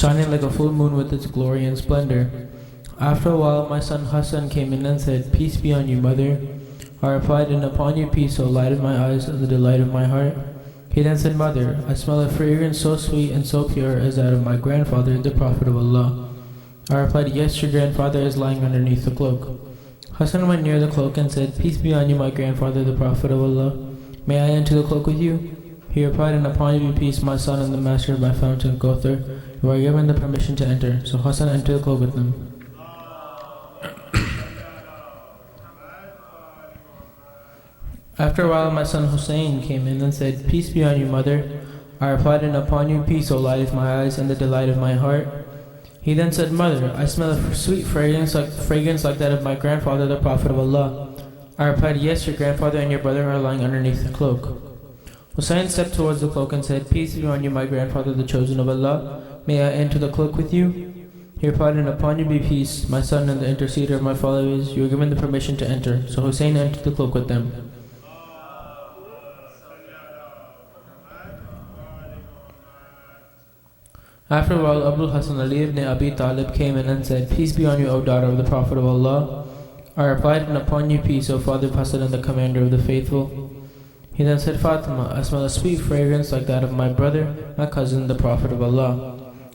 shining like a full moon with its glory and splendor. After a while, my son Hassan came in and said, "Peace be on you, mother." I replied, "And upon you peace, O light of my eyes and the delight of my heart." He then said, "Mother, I smell a fragrance so sweet and so pure as that of my grandfather, the Prophet of Allah." I replied, "Yes, your grandfather is lying underneath the cloak." Hassan went near the cloak and said, "Peace be on you, my grandfather, the Prophet of Allah. May I enter the cloak with you?" He replied, "And upon you be peace, my son and the master of my fountain, Gothar. You are given the permission to enter." So Hassan entered the cloak with them. After a while, my son Hussein came in and said, "Peace be on you, mother." I replied, "And upon you peace, O light of my eyes and the delight of my heart." He then said, "Mother, I smell a sweet fragrance like that of my grandfather, the Prophet of Allah." I replied, "Yes, your grandfather and your brother are lying underneath the cloak." Hussein stepped towards the cloak and said, "Peace be on you, my grandfather, the chosen of Allah. May I enter the cloak with you?" He replied, "And upon you be peace, my son and the interceder of my followers. You are given the permission to enter." So Hussein entered the cloak with them. After a while, Abul Hasan Ali ibn Abi Talib came in and said, "Peace be on you, O daughter of the Prophet of Allah." I replied, "And upon you peace, O father of Hasan and the commander of the faithful." He then said, "Fatima, I smell a sweet fragrance like that of my brother, my cousin, the Prophet of Allah."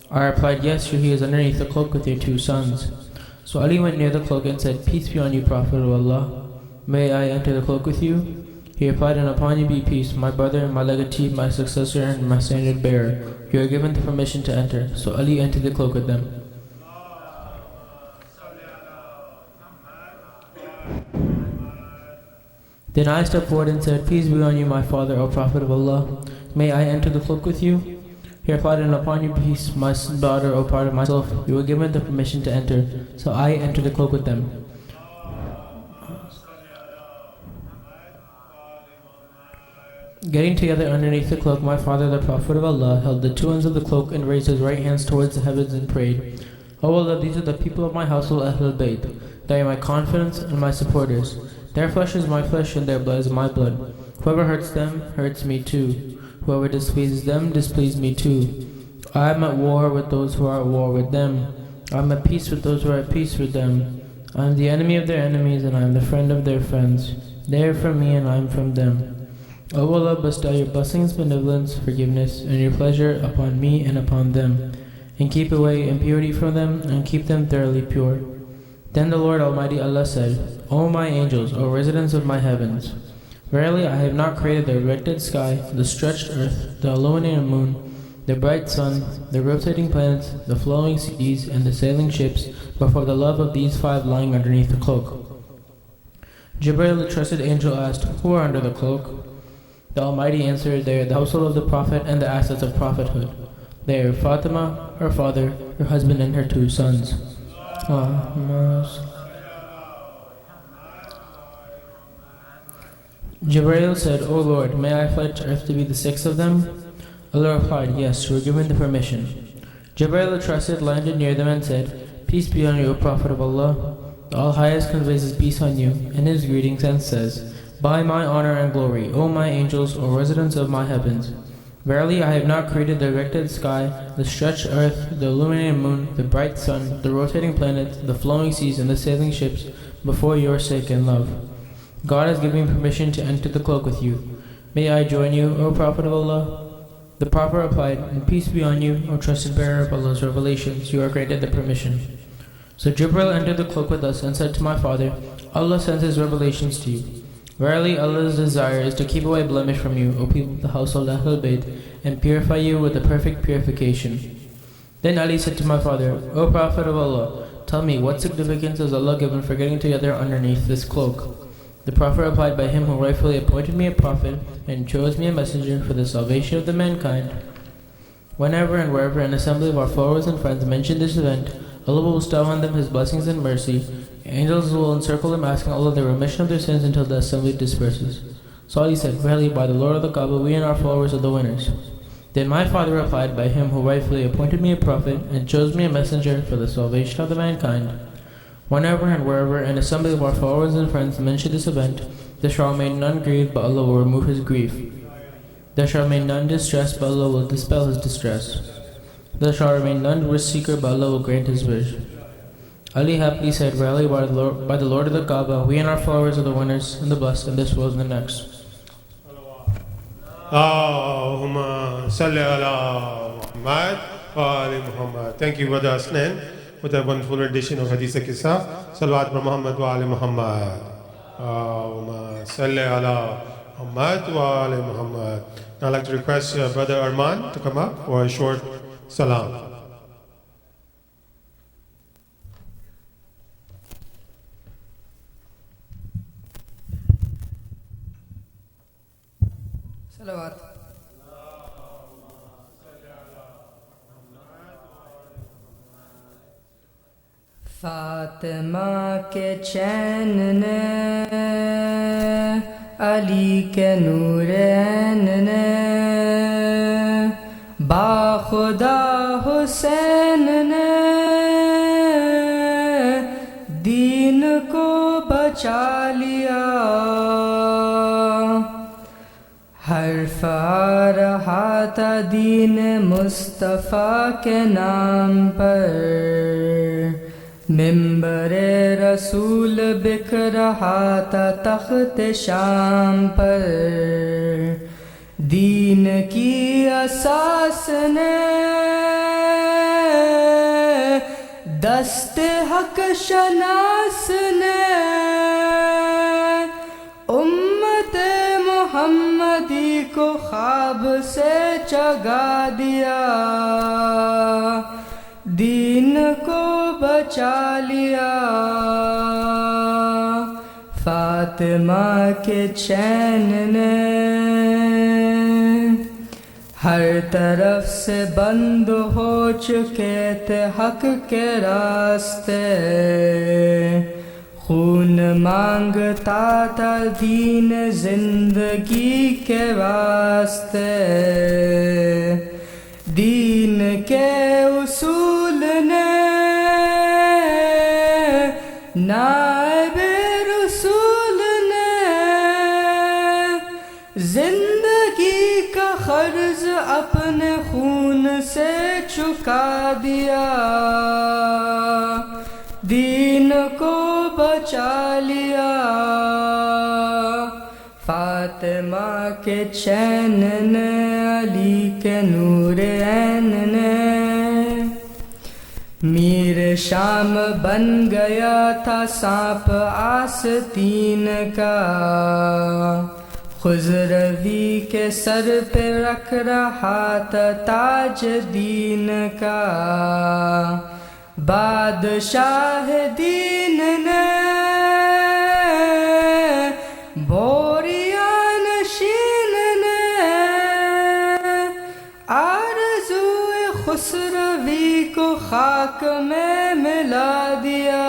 I replied, "Yes, he is underneath the cloak with your two sons." So Ali went near the cloak and said, "Peace be on you, Prophet of Allah. May I enter the cloak with you?" He replied, "And upon you be peace, my brother, my legatee, my successor, and my standard bearer. You are given the permission to enter." So Ali entered the cloak with them. Then I stepped forward and said, "Peace be on you, my father, O Prophet of Allah. May I enter the cloak with you?" He replied, "And upon you peace, my daughter, O part of myself. You were given the permission to enter." So I entered the cloak with them. Getting together underneath the cloak, my father, the Prophet of Allah, held the two ends of the cloak and raised his right hands towards the heavens and prayed, "O Allah, these are the people of my household Ahlul Bayt. They are my confidants and my supporters. Their flesh is my flesh and their blood is my blood. Whoever hurts them, hurts me too. Whoever displeases them, displeases me too. I am at war with those who are at war with them. I am at peace with those who are at peace with them. I am the enemy of their enemies and I am the friend of their friends. They are from me and I am from them. O Allah, bestow your blessings, benevolence, forgiveness, and your pleasure upon me and upon them, and keep away impurity from them, and keep them thoroughly pure." Then the Lord Almighty Allah said, "O my angels, O residents of my heavens, verily I have not created the erected sky, the stretched earth, the illuminated moon, the bright sun, the rotating planets, the flowing seas, and the sailing ships, but for the love of these five lying underneath the cloak." Jibreel, the trusted angel, asked, "Who are under the cloak?" The Almighty answered, "They are the household of the Prophet and the assets of prophethood. They are Fatima, her father, her husband, and her two sons." Jibreel said, "O Lord, may I fly to earth to be the sixth of them?" Allah replied, "Yes, you were given the permission." Jibreel, the trusted, landed near them and said, "Peace be on you, O Prophet of Allah." The All-Highest conveys his peace on you, and his greetings, and says, "By my honor and glory, O my angels, O residents of my heavens, verily I have not created the erected sky, the stretched earth, the illuminated moon, the bright sun, the rotating planets, the flowing seas, and the sailing ships, but for your sake and love. God has given me permission to enter the cloak with you. May I join you, O Prophet of Allah?" The Prophet replied, "And peace be on you, O trusted bearer of Allah's revelations. You are granted the permission." So Jibreel entered the cloak with us and said to my father, "Allah sends his revelations to you. Verily Allah's desire is to keep away blemish from you, O people of the household Ahlul Bayt, and purify you with the perfect purification." Then Ali said to my father, "O Prophet of Allah, tell me, what significance has Allah given for getting together underneath this cloak?" The Prophet replied, "By him who rightfully appointed me a prophet and chose me a messenger for the salvation of the mankind. Whenever and wherever an assembly of our followers and friends mention this event, Allah will bestow on them his blessings and mercy. Angels will encircle them, asking Allah the remission of their sins until the assembly disperses." So Ali said, "Verily, by the Lord of the Kaaba, we and our followers are the winners." Then my father replied, "By him who rightfully appointed me a prophet and chose me a messenger for the salvation of the mankind. Whenever and wherever an assembly of our followers and friends mention this event, there shall remain none grieved, but Allah will remove his grief. There shall remain none distressed, but Allah will dispel his distress. There shall remain none rich seeker, but Allah will grant his wish. Ali happily said, Verily, by the Lord of the Kaaba, we and our followers are the winners and the blessed in this world and the next. Allahumma salli ala Muhammad wa ali Muhammad. Thank you, Brother Asnan, for that wonderful rendition of Hadith Qissa. Salawat wa Muhammad wa ali Muhammad. Allahumma salli ala Muhammad wa ali Muhammad. Now I'd like to request Brother Arman to come up for a short salam. صلوات. فاطمہ کے چین نے علی کے نور عین نے با خدا حسین نے دین کو بچا لیا. حرف آ رہا تھا دین مصطفیٰ کے نام پر، ممبر رسول بک رہا تھا تخت شام پر. دین کی اساس نے دست حق شناس نے امت محمدی کو خواب سے جگا دیا، دین کو بچا لیا. فاطمہ کے چین نے ہر طرف سے بند ہو چکے تھے حق کے راستے، خون مانگتا تھا دین زندگی کے واسطے. دین کے اصول نے نائب رسول نے زندگی کا قرض اپنے خون سے چکا دیا، دین کو بچا لیا. فاطمہ کے چین نے علی کے نور عین نے میر شام بن گیا تھا سانپ آستین کا، خضروی کے سر پہ رکھ رہا تھا تاج دین کا. بادشاہ دین نے بوریان شین نے آرزوئے خسروی کو خاک میں ملا دیا،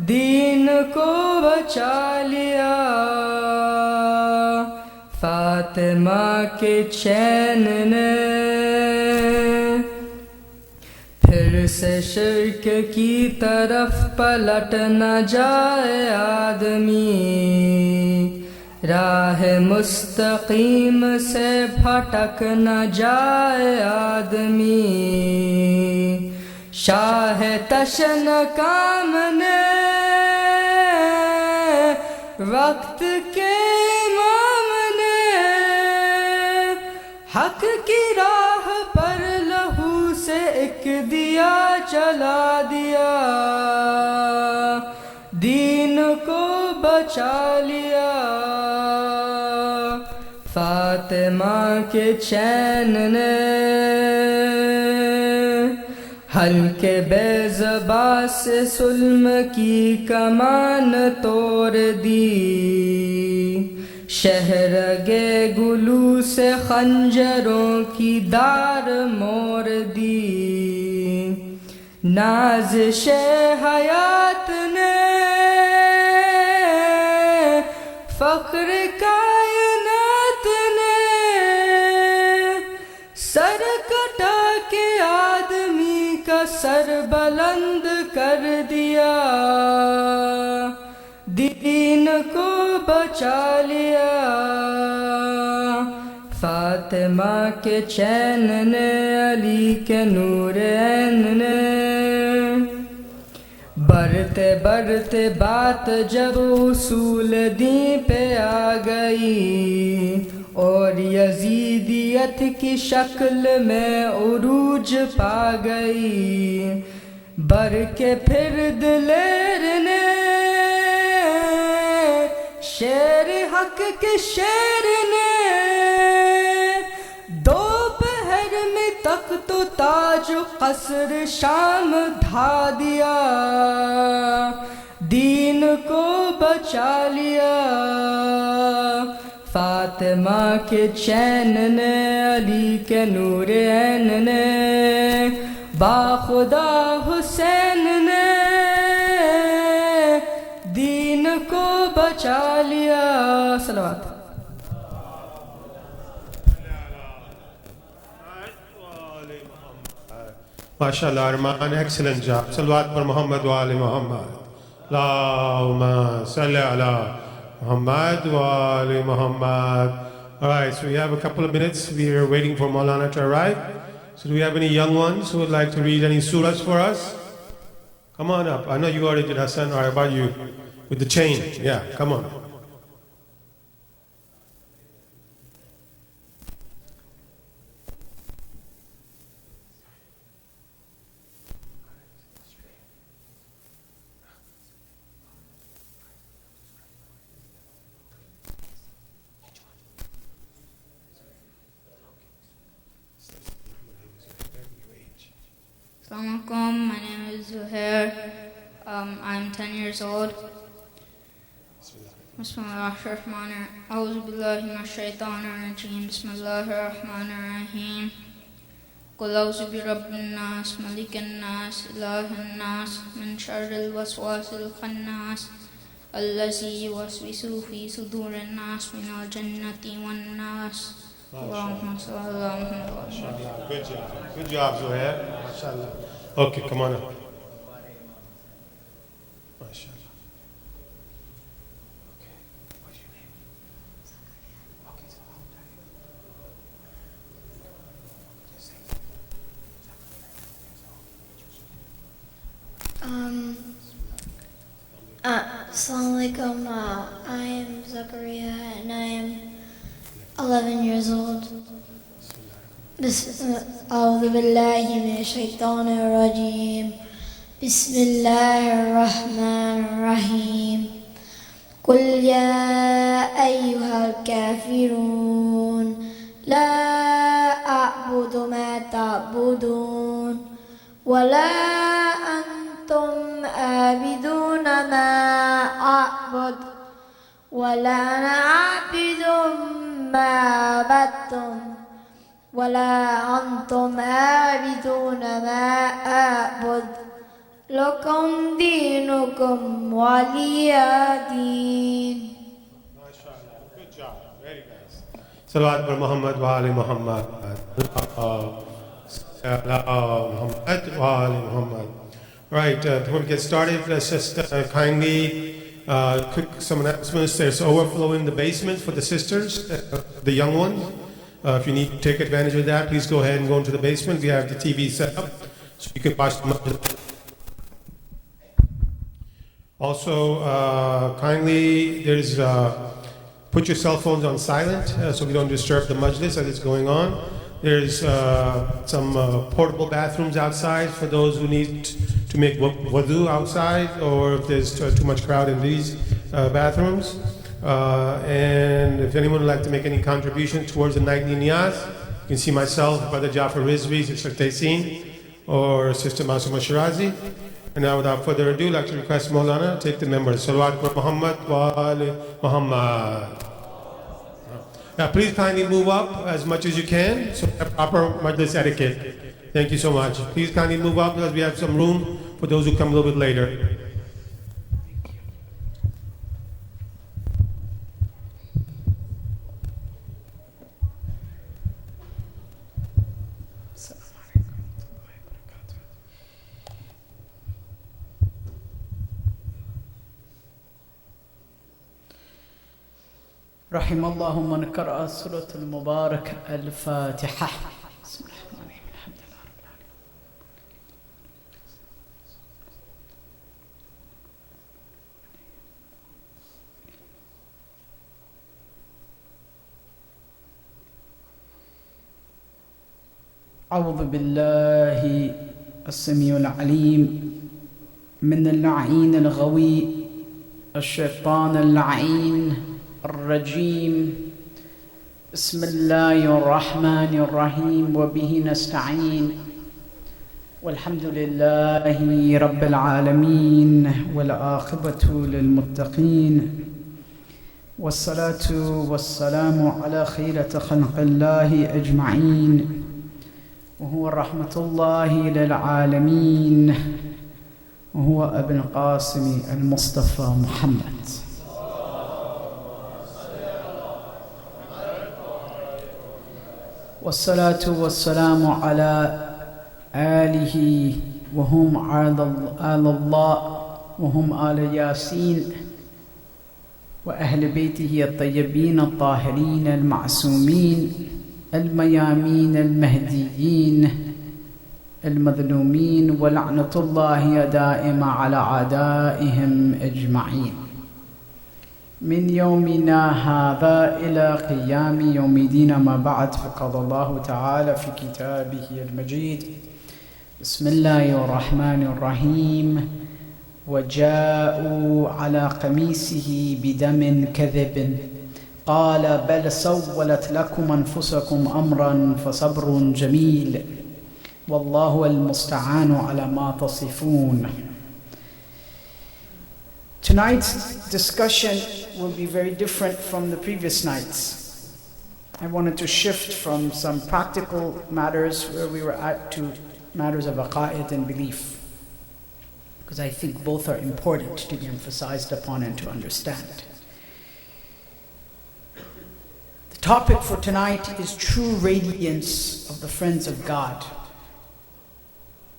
دین کو بچا لیا. فاطمہ کے چین نے پھر سے شرک کی طرف پلٹ نہ جائے آدمی، راہ مستقیم سے بھٹک نہ جائے آدمی. شاہ تشن کام نے وقت کے امام نے حق کی راہ پر لہو سے ایک دیا جلا دیا، دین کو بچا لیا. فاطمہ کے چین نے ہلکے بے زباں سے سلم کی کمان توڑ دی، شہرگے گلو سے خنجروں کی دار موڑ دی. نازش حیات نے فخر کائنات نے سر کٹا کے آدمی کا سر بلند کر دیا، دین کو بچا لیا. फातिमा के चैन ने अली के नूर ऐन ने बढ़ते बढ़ते बात जब उसूल दी पे आ गई और यजीदियत की शक्ल में उरूज पा गई बर के फिर दिलेर ने शेर हक के शेर ने दोपहर में तक तो ताज कसर शाम ढा दिया दीन को बचा लिया फातिमा के चैन ने अली के नूर ऐन ने बाखुदा हुसैन ने दीन को बचा लिया सलावत MashaAllah, Arman, excellent job. Salawat for Muhammad wa ali Muhammad. Allahumma salli ala Muhammad wa ali Muhammad. All right, so we have a couple of minutes. We are waiting for Maulana to arrive. So do we have any young ones who would like to read any surahs for us? Come on up. I know you already did, Hassan. All right, about you? With the chain. Yeah, come on. Assalamu alaikum, my name is Zuhair. I'm 10 years old. Bismillahirrahmanirrahim. A'udhu billahi minash shaitanir rajim. Bismillahirrahmanirrahim. Qul a'udhu bi rabbin nas, malikin nas, ilahin nas, min sharril waswasil khannas, allazi yuwaswisu fi sudurin nas, minal jannati wan nas. Allahumma salli ala Muhammad. MashaAllah. Good job. Good job, Zuhair. MashaAllah. Okay, come on up. MashaAllah. Okay. What's your name? Okay, so how old are you? Assalamu alaikum. I am Zakaria and I am 11 years old. أعوذ بالله من الشيطان الرجيم. بسم الله الرحمن الرحيم. قل يا أيها الكافرون لا أعبد ما تعبدون ولا أنتم عابدون ما أعبد ولا أنا عابد ما عبدتم ولا أنتم عابدون ما أعبد لكم دينكم ولي دين. MashaAllah. Good job. Very nice. Salawat for Muhammad wa ali Muhammad. Muhammad wa ali Muhammad. Right, before we get started, let's just kindly quick some announcements. There's overflow in the basement for the sisters, the young ones. If you need to take advantage of that, please go ahead and go into the basement. We have the TV set up so you can watch them. Also, kindly, there's put your cell phones on silent so we don't disturb the majlis as it's going on. There's some portable bathrooms outside for those who need to make wudu outside, or if there's too much crowd in these bathrooms. And if anyone would like to make any contribution towards the nightly niyaz, you can see myself, Brother Jafar Rizvi, Sister Taysin, or Sister Masuma Shirazi. And now, without further ado, I'd like to request Maulana take the members. Salawat for Muhammad wa ali Muhammad. Now, please kindly move up as much as you can, so we have proper majlis etiquette. Thank you so much. Please kindly move up because we have some room for those who come a little bit later. رحم الله من قرأ سورة المبارك الفاتحة. بسم الله الرحمن الرحيم. الحمد لله رب العالمين. أعوذ بالله السميع العليم من اللعين الغوي الشيطان اللعين الرجيم. بسم الله الرحمن الرحيم وبه نستعين والحمد لله رب العالمين والعاقبة للمتقين والصلاة والسلام على خيرة خلق الله أجمعين وهو رحمة الله للعالمين وهو ابن القاسم المصطفى محمد. والصلاة والسلام على آله وهم آل الله وهم آل ياسين وأهل بيته الطيبين الطاهرين المعصومين الميامين المهديين المظلومين ولعنة الله دائمة على أعدائهم أجمعين من يومنا هذا إلى قيام يوم دين. ما بعد، فقال الله تعالى في كتابه المجيد: بسم الله الرحمن الرحيم: وجاءوا على قميصه بدم كذب قال بل سولت لكم أنفسكم أمرا فصبر جميل والله المستعان على ما تصفون. Tonight's discussion will be very different from the previous nights. I wanted to shift from some practical matters where we were at to matters of aqa'id and belief, because I think both are important to be emphasized upon and to understand. The topic for tonight is true radiance of the friends of God.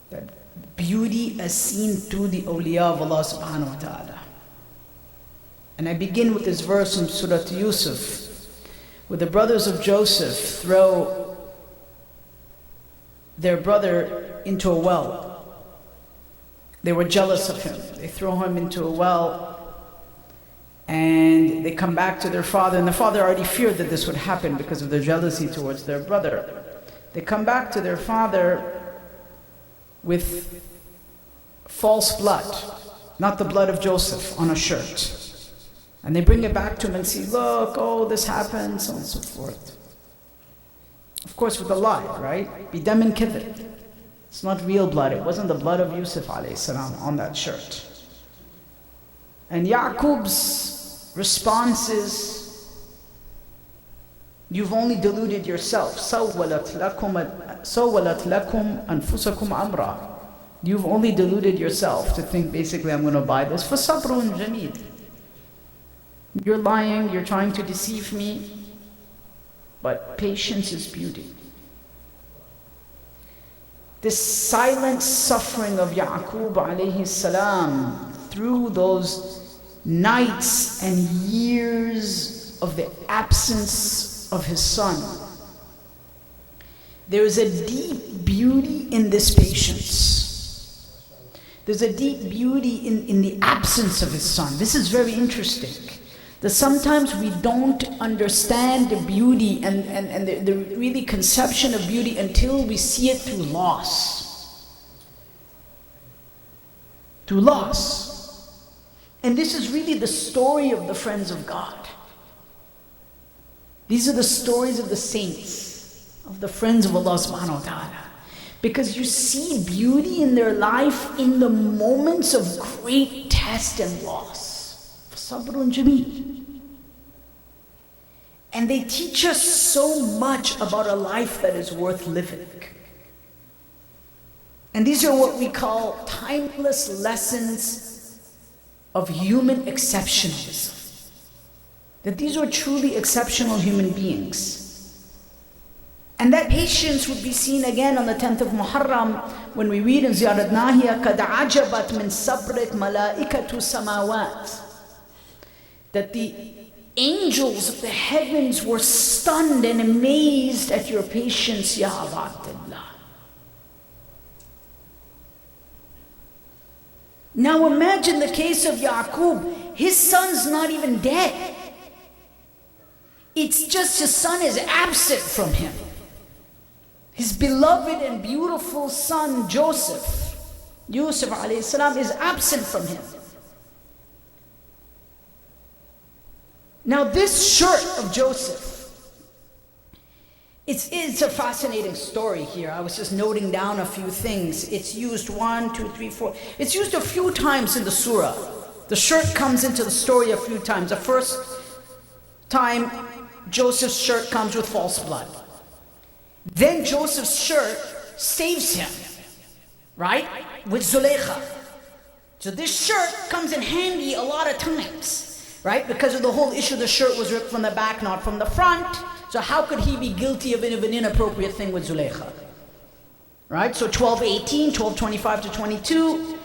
That beauty as seen through the awliya of Allah subhanahu wa ta'ala. And I begin with this verse from Surah Yusuf, where the brothers of Joseph throw their brother into a well. They were jealous of him. They throw him into a well and they come back to their father, and the father already feared that this would happen because of their jealousy towards their brother. They come back to their father with false blood, not the blood of Joseph, on a shirt. And they bring it back to him and say, look, oh, this happened, so on and so forth. Of course, with a lie, right? Bidamin kidhib. It's not real blood. It wasn't the blood of Yusuf alayhi salam on that shirt. And Ya'qub's response is, you've only deluded yourself. سَوَّلَتْ لَكُمْ أَنفُسَكُمْ أَمْرًا. You've only deluded yourself to think basically I'm going to buy this. فَصَبْرٌ جَمِيلٌ. You're lying, you're trying to deceive me, but patience is beauty. This silent suffering of Ya'qub alayhi salam through those nights and years of the absence of his son. There is a deep beauty in this patience. There's a deep beauty in the absence of his son. This is very interesting. That sometimes we don't understand the beauty and the really conception of beauty until we see it through loss. Through loss. And this is really the story of the friends of God. These are the stories of the saints, of the friends of Allah subhanahu wa ta'ala. Because you see beauty in their life in the moments of great test and loss. Sabrun Jameel. And they teach us so much about a life that is worth living. And these are what we call timeless lessons of human exceptionalism. That these are truly exceptional human beings. And that patience would be seen again on the 10th of Muharram when we read in Ziyarat Nahiyah, قَدْ عَجَبَتْ مِنْ صَبْرِكْ مَلَائِكَةُ السَّمَاوَاتِ. That the angels of the heavens were stunned and amazed at your patience, Ya Abdullah. Now imagine the case of Yaqub. His son's not even dead. It's just his son is absent from him. His beloved and beautiful son Joseph, Yusuf alayhi salam, is absent from him. Now this shirt of Joseph, it's a fascinating story here. I was just noting down a few things. It's used 1, 2, 3, 4. It's used a few times in the surah. The shirt comes into the story a few times. The first time, Joseph's shirt comes with false blood. Then Joseph's shirt saves him, right? With Zulaykha. So this shirt comes in handy a lot of times, right? Because of the whole issue, the shirt was ripped from the back, not from the front. So how could he be guilty of an inappropriate thing with Zulaykha? Right? So 12:18, 12:25 to 22.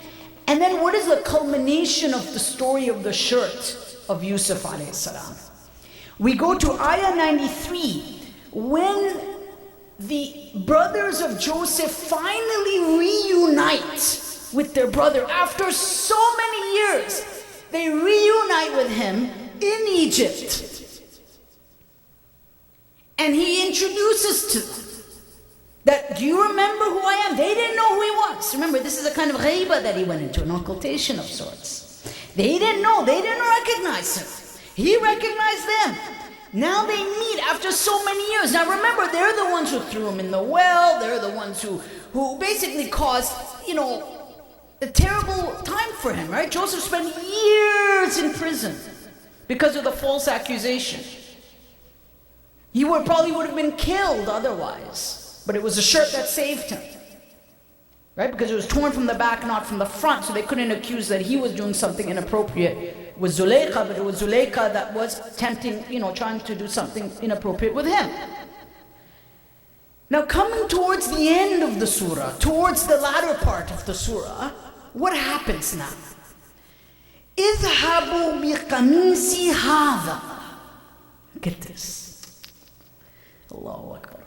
And then what is the culmination of the story of the shirt of Yusuf alayhi salam? We go to ayah 93, when the brothers of Joseph finally reunite with their brother after so many years. They reunite with him in Egypt. And he introduces to them that, do you remember who I am? They didn't know who he was. Remember, this is a kind of ghaiba that he went into, an occultation of sorts. They didn't know, they didn't recognize him. He recognized them. Now they meet after so many years. Now remember, they're the ones who threw him in the well. They're the ones who basically caused, a terrible time for him, right? Joseph spent years in prison because of the false accusation. He probably would have been killed otherwise. But it was a shirt that saved him. Right? Because it was torn from the back, not from the front. So they couldn't accuse that he was doing something inappropriate with Zulaykha, but it was Zulaykha that was tempting, trying to do something inappropriate with him. Now coming towards the end of the surah, towards the latter part of the surah, what happens now? اذهبوا بقميصي هذا. Get this. Allahu Akbar.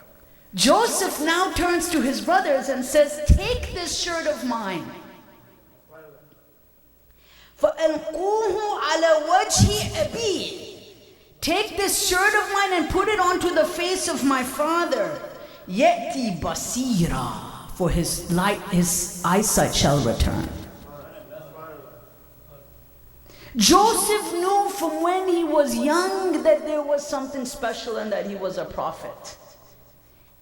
Joseph now turns to his brothers and says, take this shirt of mine. فَأَلْقُوهُ عَلَى وَجْهِ أَبِيهِ. Take this shirt of mine and put it onto the face of my father. يَأْتِي بَصِيرًا. For his eyesight shall return. Joseph knew from when he was young that there was something special and that he was a prophet.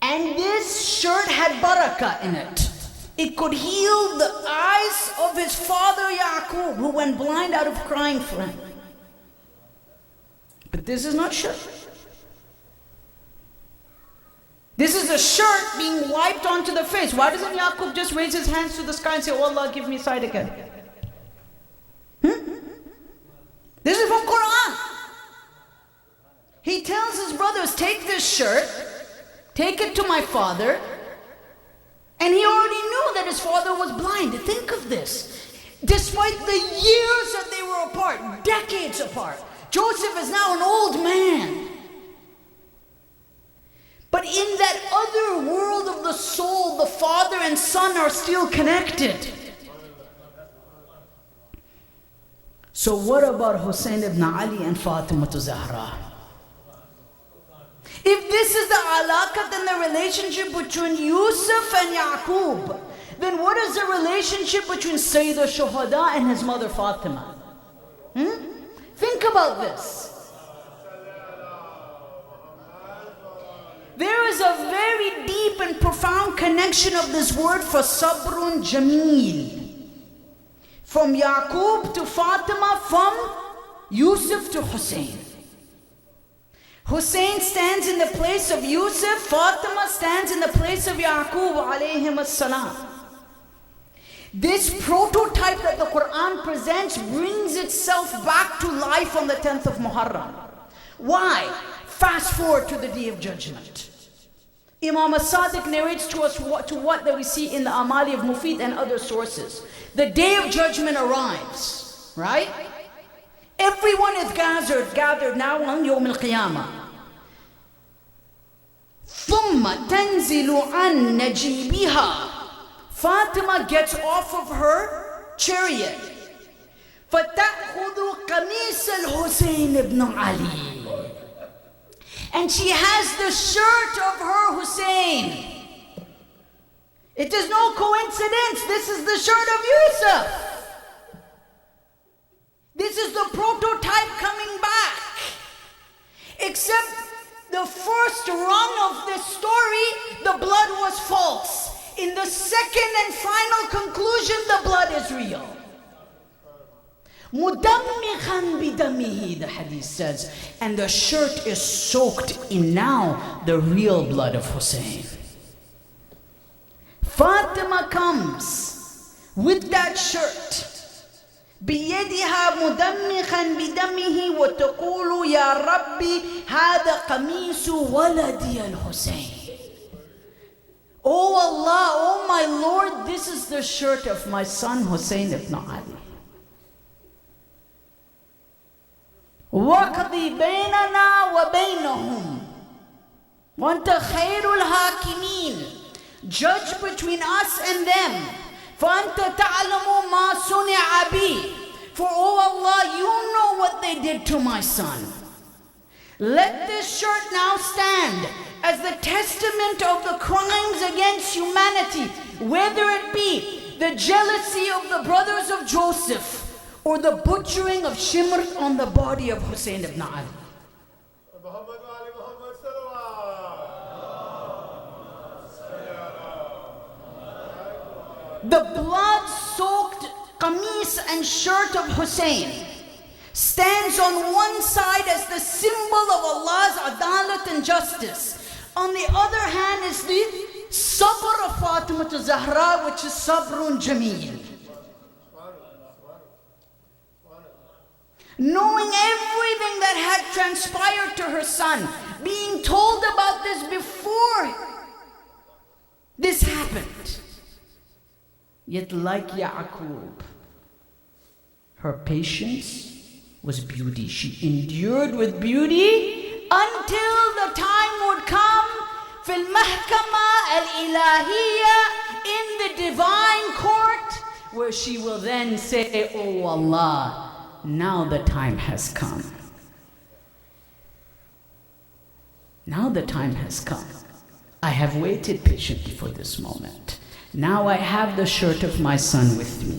And this shirt had barakah in it. It could heal the eyes of his father Yaqub, who went blind out of crying for him. But this is not shirt. This is a shirt being wiped onto the face. Why doesn't Yaqub just raise his hands to the sky and say, oh Allah, give me sight again? This is from Quran. He tells his brothers, take this shirt, take it to my father. And he already knew that his father was blind. Think of this. Despite the years that they were apart, decades apart, Joseph is now an old man. But in that other world of the soul, the father and son are still connected. So what about Hussein ibn Ali and Fatima Zahra? If this is the alaqat and the relationship between Yusuf and Yaqub, then what is the relationship between Sayyid al-Shuhada and his mother Fatima? Think about this. There is a very deep and profound connection of this word for sabrun jameel. From Yaqub to Fatima, from Yusuf to Hussein. Hussein stands in the place of Yusuf, Fatima stands in the place of Yaqub alayhim as-salam. This prototype that the Quran presents brings itself back to life on the 10th of Muharram. Why? Fast forward to the Day of Judgment. Imam as-Sadiq narrates to us what that we see in the Amali of Mufid and other sources. The Day of Judgment arrives, right? Everyone is gathered now on Yawm al-Qiyamah. ثم تنزل عن نجيبها. Fatima gets off of her chariot. فتأخذ قميص الحسين ibn Ali. And she has the shirt of her Hussein. It is no coincidence. This is the shirt of Yusuf. This is the prototype coming back. Except the first rung of this story, the blood was false. In the second and final conclusion, the blood is real. Mudammikhan bidamihi, the hadith says. And the shirt is soaked in now the real blood of Hussein. Fatima comes with that shirt. بيدها مدمخا بدمه وتقول يا ربي هذا قميص ولدي الحسين. Oh Allah, oh my Lord, this is the shirt of my son Hussein ibn Ali. وَقْضِي بَيْنَنَا وَبَيْنَهُمْ وَأَنْتَ خَيْرُ الْحَاكِمِينَ. Judge between us and them. فَأَنْتَ تَعْلَمُ مَا صُنِعَ بِي. For oh Allah, you know what they did to my son. Let this shirt now stand as the testament of the crimes against humanity, whether it be the jealousy of the brothers of Joseph or the butchering of Shimr on the body of Hussein ibn Ali. The blood-soaked qamis and shirt of Hussein stands on one side as the symbol of Allah's adalat and justice. On the other hand is the sabr of Fatima to Zahra, which is sabrun jameel. Knowing everything that had transpired to her son, being told about this before this happened. Yet like Ya'qub, her patience was beauty. She endured with beauty until the time would come fil mahkama al-ilahiyya, in the divine court, where she will then say, oh Allah, now the time has come. Now the time has come. I have waited patiently for this moment. Now I have the shirt of my son with me.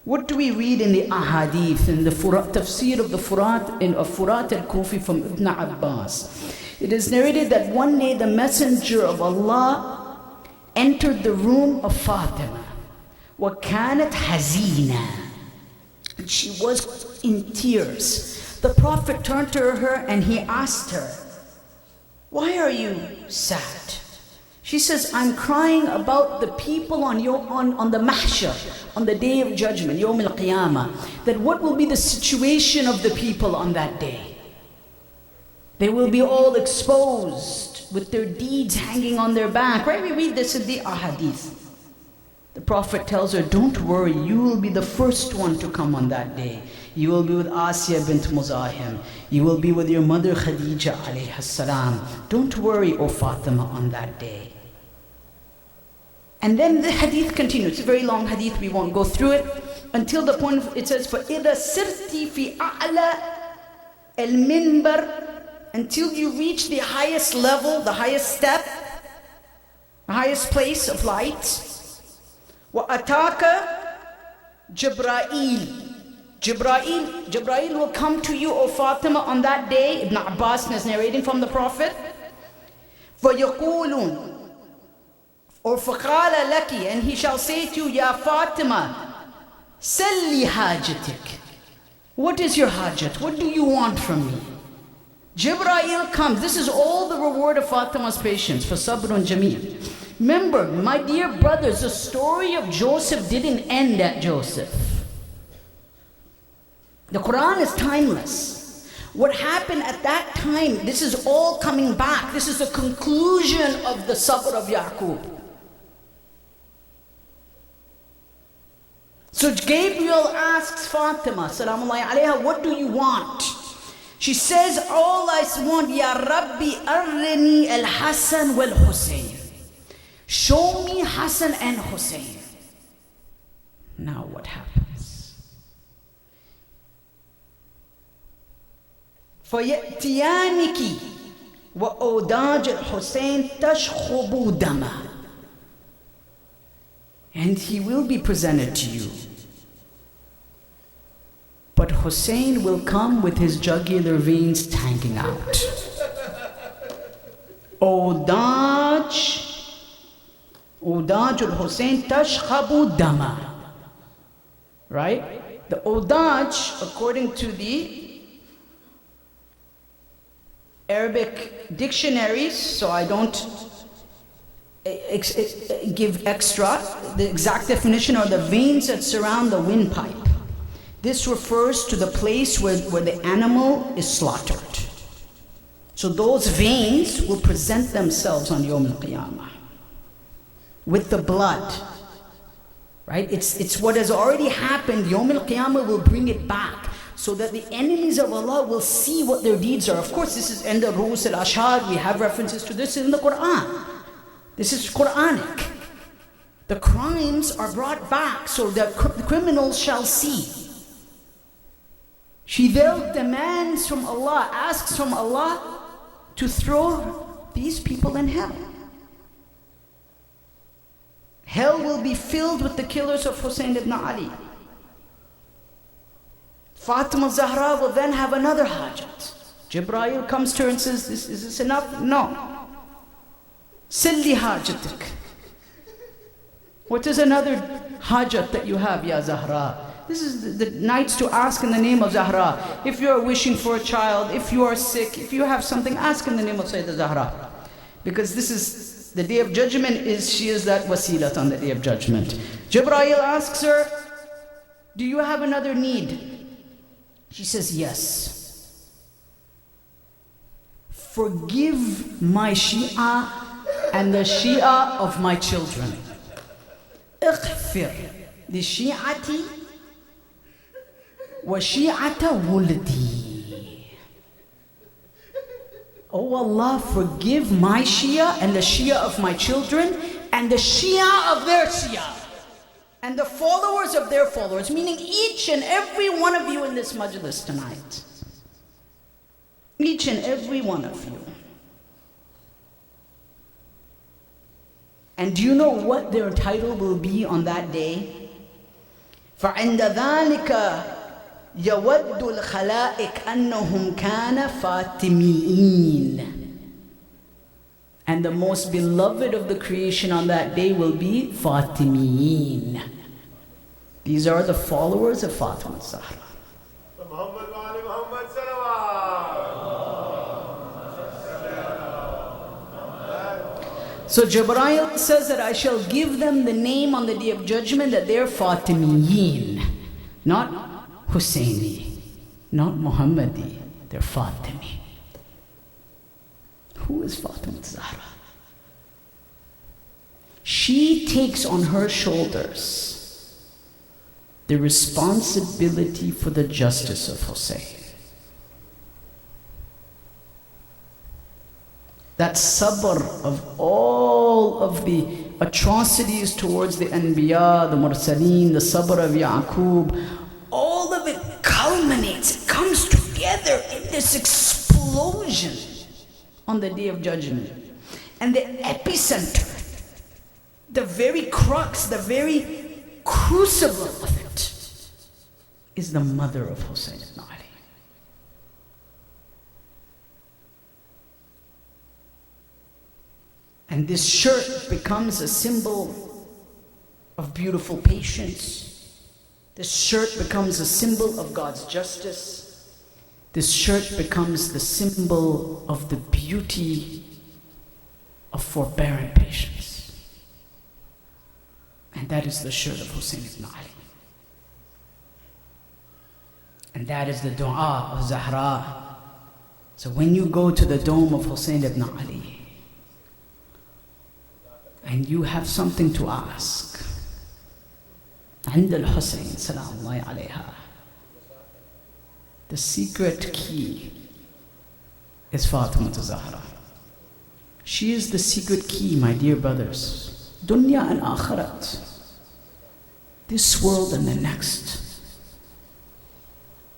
What do we read in the ahadith, in the tafsir of the Furat al-Kufi from Ibn Abbas? It is narrated that one day the messenger of Allah entered the room of Fatima. وَكَانَتْ حَزِينًا. And she was in tears. The Prophet turned to her and he asked her, why are you sad? She says, I'm crying about the people on the mahshar, on the day of judgment, Yawm al-Qiyamah, that what will be the situation of the people on that day? They will be all exposed with their deeds hanging on their back. Right? We read this in the ahadith. The Prophet tells her, don't worry, you will be the first one to come on that day. You will be with Asya bint Muzahim. You will be with your mother Khadija alayha salam. Don't worry, O Fatima, on that day. And then the hadith continues. It's a very long hadith, we won't go through it. Until the point it says, فَإِذَا سِرْتِ فِي أَعْلَى الْمِنْبَرِ, until you reach the highest level, the highest step, the highest place of light. وَأَتَاكَ جِبْرَائِيل. Jibreel will come to you, O Fatima, on that day. Ibn Abbas is narrating from the Prophet. فَيَقُولُونَ, or فَقَالَ لَكِ, and he shall say to you, Ya Fatima, سَلِّ حَاجَتِكَ. What is your hajat? What do you want from me? Jibreel comes. This is all the reward of Fatima's patience, for sabrun jameel. Remember, my dear brothers, the story of Joseph didn't end at Joseph. The Quran is timeless. What happened at that time, this is all coming back. This is the conclusion of the sabr of Ya'qub. So Gabriel asks Fatima, salamullahi alayha, what do you want? She says, all I want, Ya Rabbi, arrini al-Hasan wal-Hussein. Show me Hassan and Hussein. Now what happens? فَيَأْتِيَانِكِ وَأَوْدَاجَ الْحُسَيْنِ تَشْخُبُ دَمًا. And he will be presented to you. But Hussein will come with his jugular veins tanking out. Awdaj al-Hussein tashkhabu dama. Right? The Awdaj, according to the Arabic dictionaries, so I don't give extra, the exact definition are the veins that surround the windpipe. This refers to the place where the animal is slaughtered. So those veins will present themselves on Yawm al-Qiyamah with the blood. Right? It's what has already happened. Yawm al-Qiyamah will bring it back so that the enemies of Allah will see what their deeds are. Of course, this is in the Rus al-Ashad. We have references to this in the Quran. This is Quranic. The crimes are brought back so that the criminals shall see. She then demands from Allah, asks from Allah to throw these people in hell. Hell will be filled with the killers of Hussein ibn Ali. Fatima Zahra will then have another hajat. Jibreel comes to her and says, is this enough? No. Silli hajatik. What is another hajat that you have, Ya Zahra? This is the nights to ask in the name of Zahra. If you are wishing for a child, if you are sick, if you have something, ask in the name of Sayyidah Zahra. Because this is the day of judgment, she is that wasilat on the day of judgment. Jibreel asks her, do you have another need? She says, yes. Forgive my Shia and the Shia of my children. اغفر لشيعتي وشيعة ولدي. Oh Allah, forgive my Shia and the Shia of my children and the Shia of their Shia and the followers of their followers, meaning each and every one of you in this majlis tonight. Each and every one of you. And do you know what their title will be on that day? فَعِنْدَ ذَلِكَ يَوَدُّ الْخَلَائِكَ أَنَّهُمْ كَانَ فَاتِمِيِّينَ. And the most beloved of the creation on that day will be Fatimiyin. These are the followers of Fatima Zahra. So Jibreel says that I shall give them the name on the day of judgment that they're Fatimiyin, not Husseini, not Muhammadi, they're Fatimi. Who is Fatima Zahra? She takes on her shoulders the responsibility for the justice of Hussein. That sabr of all of the atrocities towards the Anbiya, the Mursaleen, the sabr of Yaqub, all of it culminates, it comes together in this explosion on the day of judgment. And the epicenter, the very crux, the very crucible of it is the mother of Hussein ibn Ali. And this shirt becomes a symbol of beautiful patience. This shirt becomes a symbol of God's justice. This shirt becomes the symbol of the beauty of forbearing patience. And that is the shirt of Hussein ibn Ali. And that is the dua of Zahra. So when you go to the dome of Hussein ibn Ali, and you have something to ask, عند الحسين سلام الله عليها. The secret key is Fatima Zahra. She is the secret key, my dear brothers. Dunya and akhirat. This world and the next.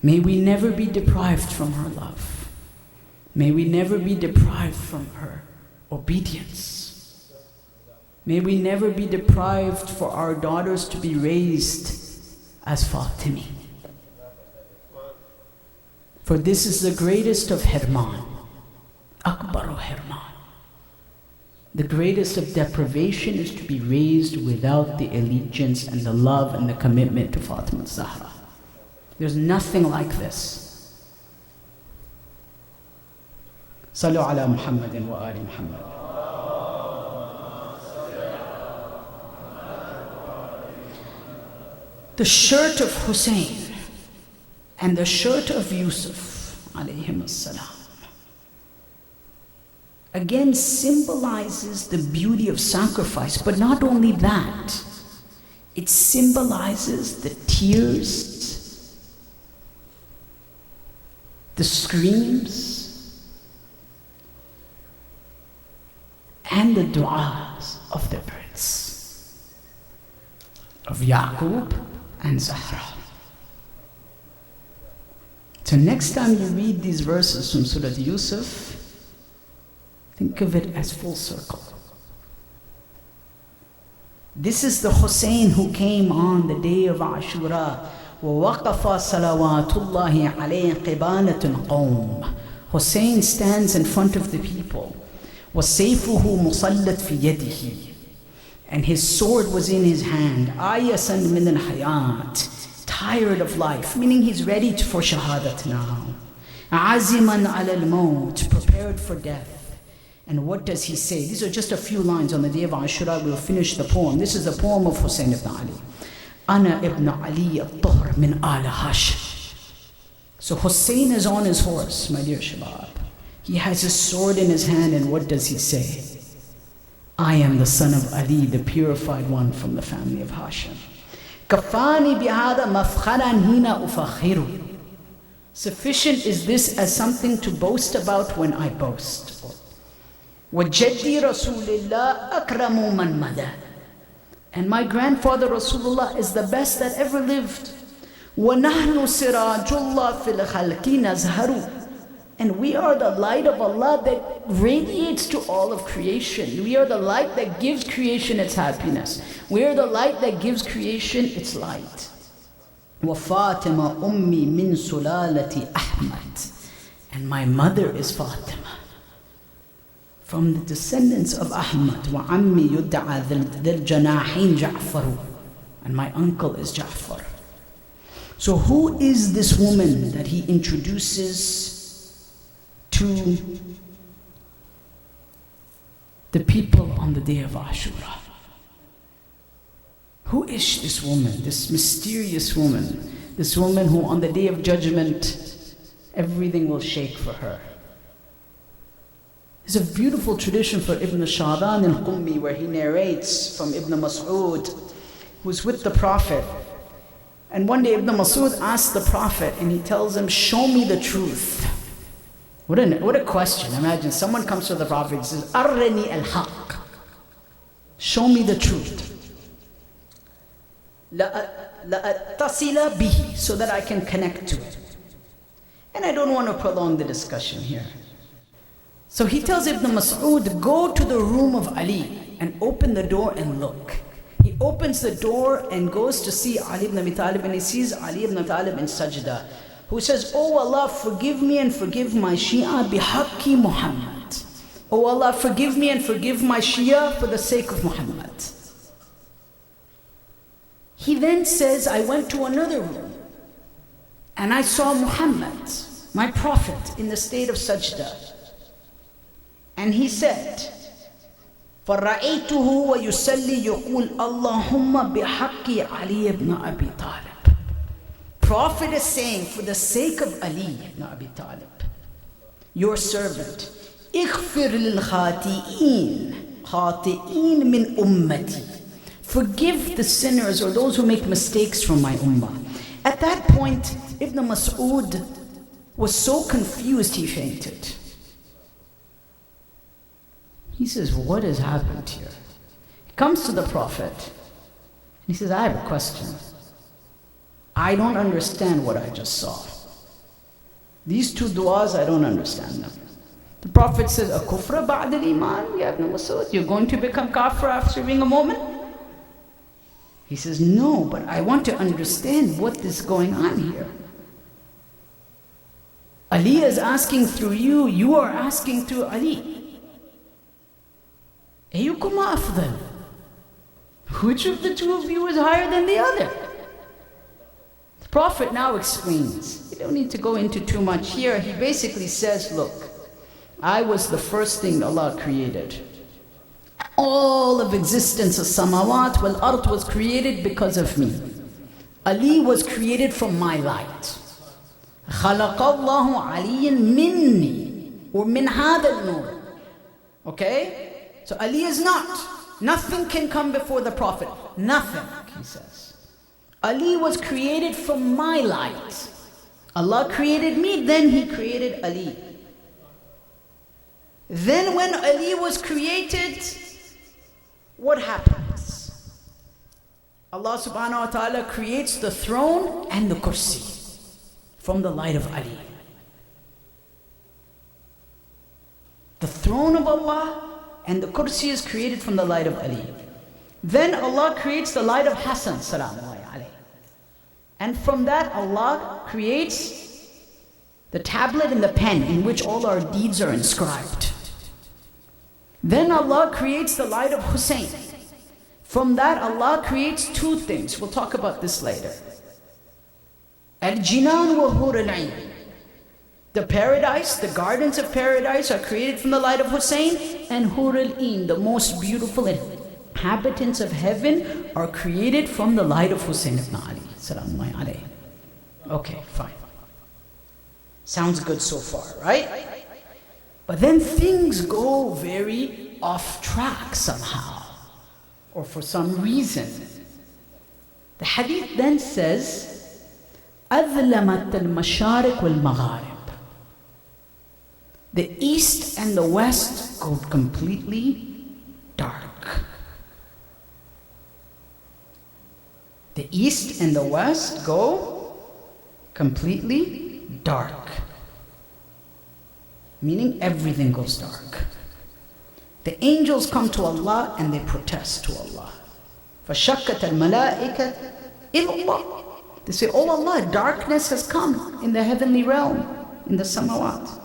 May we never be deprived from her love. May we never be deprived from her obedience. May we never be deprived for our daughters to be raised as Fatimi. For this is the greatest of Hirman, Akbaru Hirman. The greatest of deprivation is to be raised without the allegiance and the love and the commitment to Fatima Zahra. There's nothing like this. Sallu ala Muhammadin wa ali Muhammad. The shirt of Hussein and the shirt of Yusuf alayhim as-salam again symbolizes the beauty of sacrifice, but not only that, it symbolizes the tears, the screams, and the du'as of the birds, of Yaqub and Zahra. So next time you read these verses from Surah Yusuf, think of it as full circle. This is the Hussein who came on the day of Ashura. وَوَقَفَ صَلَوَاتُ اللَّهِ عَلَيْهِ قِبَالَةُ الْقَوْمِ. Hussein stands in front of the people. وَسَيْفُهُ مُصَلَّتْ فِي يَدِهِ. And his sword was in his hand. آيَسًا مِنَ الْحَيَاةِ. Tired of life, meaning he's ready for shahadat now. عَازِمًا عَلَى الْمَوْتِ. Prepared for death. And what does he say? These are just a few lines on the day of Ashura. We'll finish the poem. This is the poem of Hussein ibn Ali. Ana ibn Ali al-Tuhr min al Hashim. So Hussein is on his horse, my dear Shabab. He has his sword in his hand, and what does he say? I am the son of Ali, the purified one from the family of Hashim. Kafani bihada mafkharan hina ufakhiru. Sufficient is this as something to boast about when I boast. وَجَدِّي رَسُولِ اللَّهِ أَكْرَمُ مَنْ مَدَى. And my grandfather Rasulullah is the best that ever lived. وَنَحْنُ سِرَاجُ اللَّهِ فِي الْخَلْقِ نَزْهَرُ. And we are the light of Allah that radiates to all of creation. We are the light that gives creation its happiness. We are the light that gives creation its light. وَفَاطِمَ أُمِّي مِن سُلَالَةِ أَحْمَدٍ. And my mother is Fatima, from the descendants of Ahmad. وَعَمِّي يُدْعَى ذِي الْجَنَاحِينَ جَعْفَرُ. And my uncle is Ja'far. So who is this woman that he introduces to the people on the day of Ashura? Who is this woman, this mysterious woman, this woman who on the day of judgment everything will shake for her? There's a beautiful tradition for Ibn Sha'ban al-Qummi where he narrates from Ibn Mas'ud, who's with the Prophet. And one day Ibn Mas'ud asks the Prophet and he tells him, show me the truth. What a question. Imagine someone comes to the Prophet and says, Arrani al-haq. Show me the truth. لَأَتَّصِلَ bihi, so that I can connect to it. And I don't want to prolong the discussion here. So he tells Ibn Mas'ud, go to the room of Ali and open the door and look. He opens the door and goes to see Ali ibn Abi Talib, and he sees Ali ibn Abi Talib in sajda, who says, oh Allah, forgive me and forgive my Shia bihaqqi Muhammad. Oh Allah, forgive me and forgive my Shia for the sake of Muhammad. He then says, I went to another room and I saw Muhammad, my prophet, in the state of sajda. And he said, فَرَأَيْتُهُ وَيُسَلِّي يُقُولُ اللَّهُمَّ بِحَقِّ عَلِيِّ ibn Abi Talib. Prophet is saying, for the sake of Ali ibn Abi Talib, your servant, اغفر للخاطئين خاطئين من أمتي. Forgive the sinners or those who make mistakes from my ummah. At that point, Ibn Mas'ud was so confused he fainted. He says, what has happened here? He comes to the Prophet. He says, I have a question. I don't understand what I just saw. These two du'as, I don't understand them. The Prophet says, a kufra ba'd al-iman, ya Ibn Mas'ud, you're going to become kafir after being a moment? He says, no, but I want to understand what is going on here. Ali is asking through you, you are asking through Ali. Ayyukum afdal? Which of the two of you is higher than the other? The Prophet now explains. You don't need to go into too much here. He basically says, look, I was the first thing Allah created. All of existence of samawat wal ard was created because of me. Ali was created from my light. خلق الله علي مني ومن هذا النور. Okay? So Ali is not. Nothing can come before the Prophet. Nothing, he says. Ali was created from my light. Allah created me, then He created Ali. Then when Ali was created, what happens? Allah subhanahu wa ta'ala creates the throne and the kursi from the light of Ali. The throne of Allah and the kursi is created from the light of Ali. Then Allah creates the light of Hassan salamullahi alayhi. And from that Allah creates the tablet and the pen in which all our deeds are inscribed. Then Allah creates the light of Hussein. From that Allah creates two things. We'll talk about this later. Al-Jinan wa Hur al-Ain. The paradise, the gardens of paradise are created from the light of Hussein, and Hur al-Ain, the most beautiful inhabitants of heaven, are created from the light of Hussein ibn Ali. Salamullahi alayhi. Okay, fine. Sounds good so far, right? But then things go very off track somehow, or for some reason. The hadith then says, أَذْلَمَتْ الْمَشَارِقُ وَالْمَغَارِبِ. The east and the west go completely dark. The east and the west go completely dark. Meaning everything goes dark. The angels come to Allah and they protest to Allah. فَشَكَّتَ الْمَلَائِكَةِ إِلَى اللَّهِ. They say, oh Allah, darkness has come in the heavenly realm, in the samawat.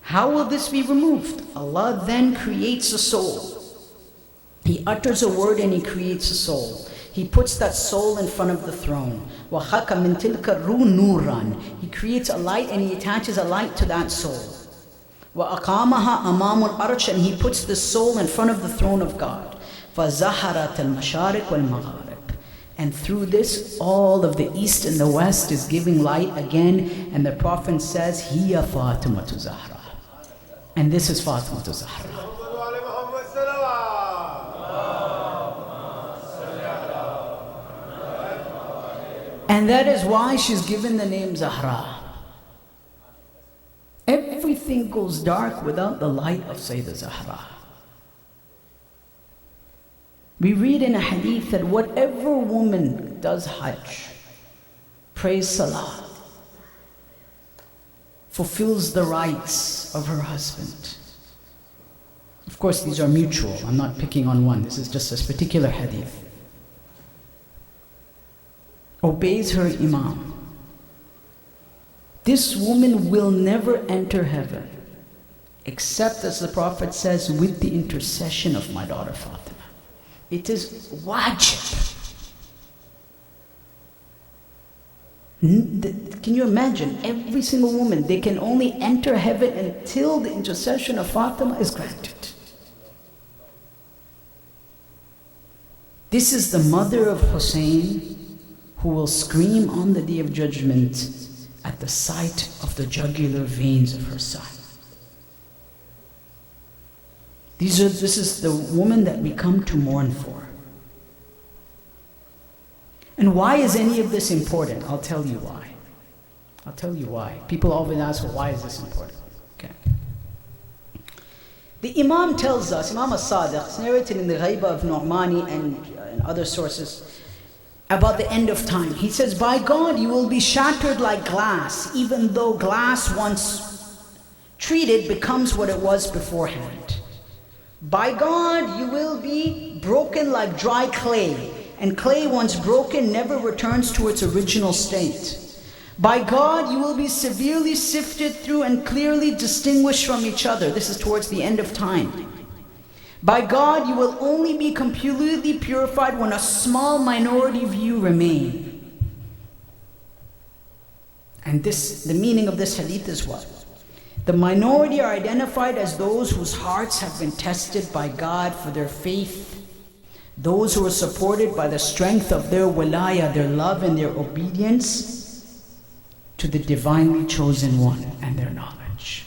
How will this be removed? Allah then creates a soul. He utters a word and He creates a soul. He puts that soul in front of the throne. وَخَكَ مِن تِلْكَ الرُّوحِ نُورًا. He creates a light and He attaches a light to that soul. وَأَقَامَهَا أَمَامُ الْأَرْشِ. And He puts the soul in front of the throne of God. فَزَهَرَتَ الْمَشَارِقُ وَالْمَغَارِبِ. And through this, all of the east and the west is giving light again. And the Prophet says, هِيَ فَاطِمَةُ زَهْرَةُ. And this is Fatima Zahra. And that is why she's given the name Zahra. Everything goes dark without the light of Sayyidah Zahra. We read in a hadith that whatever woman does Hajj, prays Salah, fulfills the rights of her husband. Of course, these are mutual. I'm not picking on one. This is just this particular hadith. Obeys her imam. This woman will never enter heaven except, as the Prophet says, with the intercession of my daughter Fatima. It is wajib. Can you imagine? Every single woman, they can only enter heaven until the intercession of Fatima is granted. This is the mother of Hussein who will scream on the Day of Judgment at the sight of the jugular veins of her son. This is the woman that we come to mourn for. And why is any of this important? I'll tell you why. I'll tell you why. People often ask, well, why is this important? Okay. The Imam tells us, Imam as-Sadiq, it's narrated in the Ghaiba of Nu'mani and in other sources, about the end of time. He says, by God, you will be shattered like glass, even though glass once treated becomes what it was beforehand. By God, you will be broken like dry clay, and clay once broken never returns to its original state. By God, you will be severely sifted through and clearly distinguished from each other. This is towards the end of time. By God, you will only be completely purified when a small minority of you remain. And the meaning of this hadith is what? The minority are identified as those whose hearts have been tested by God for their faith, those who are supported by the strength of their wilayah, their love and their obedience to the divinely chosen one and their knowledge.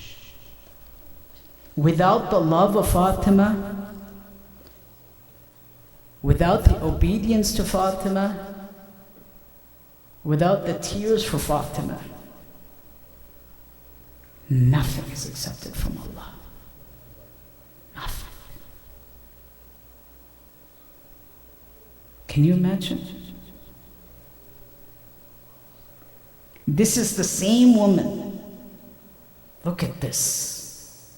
Without the love of Fatima, without the obedience to Fatima, without the tears for Fatima, nothing is accepted from Allah. Nothing. Can you imagine? This is the same woman. Look at this.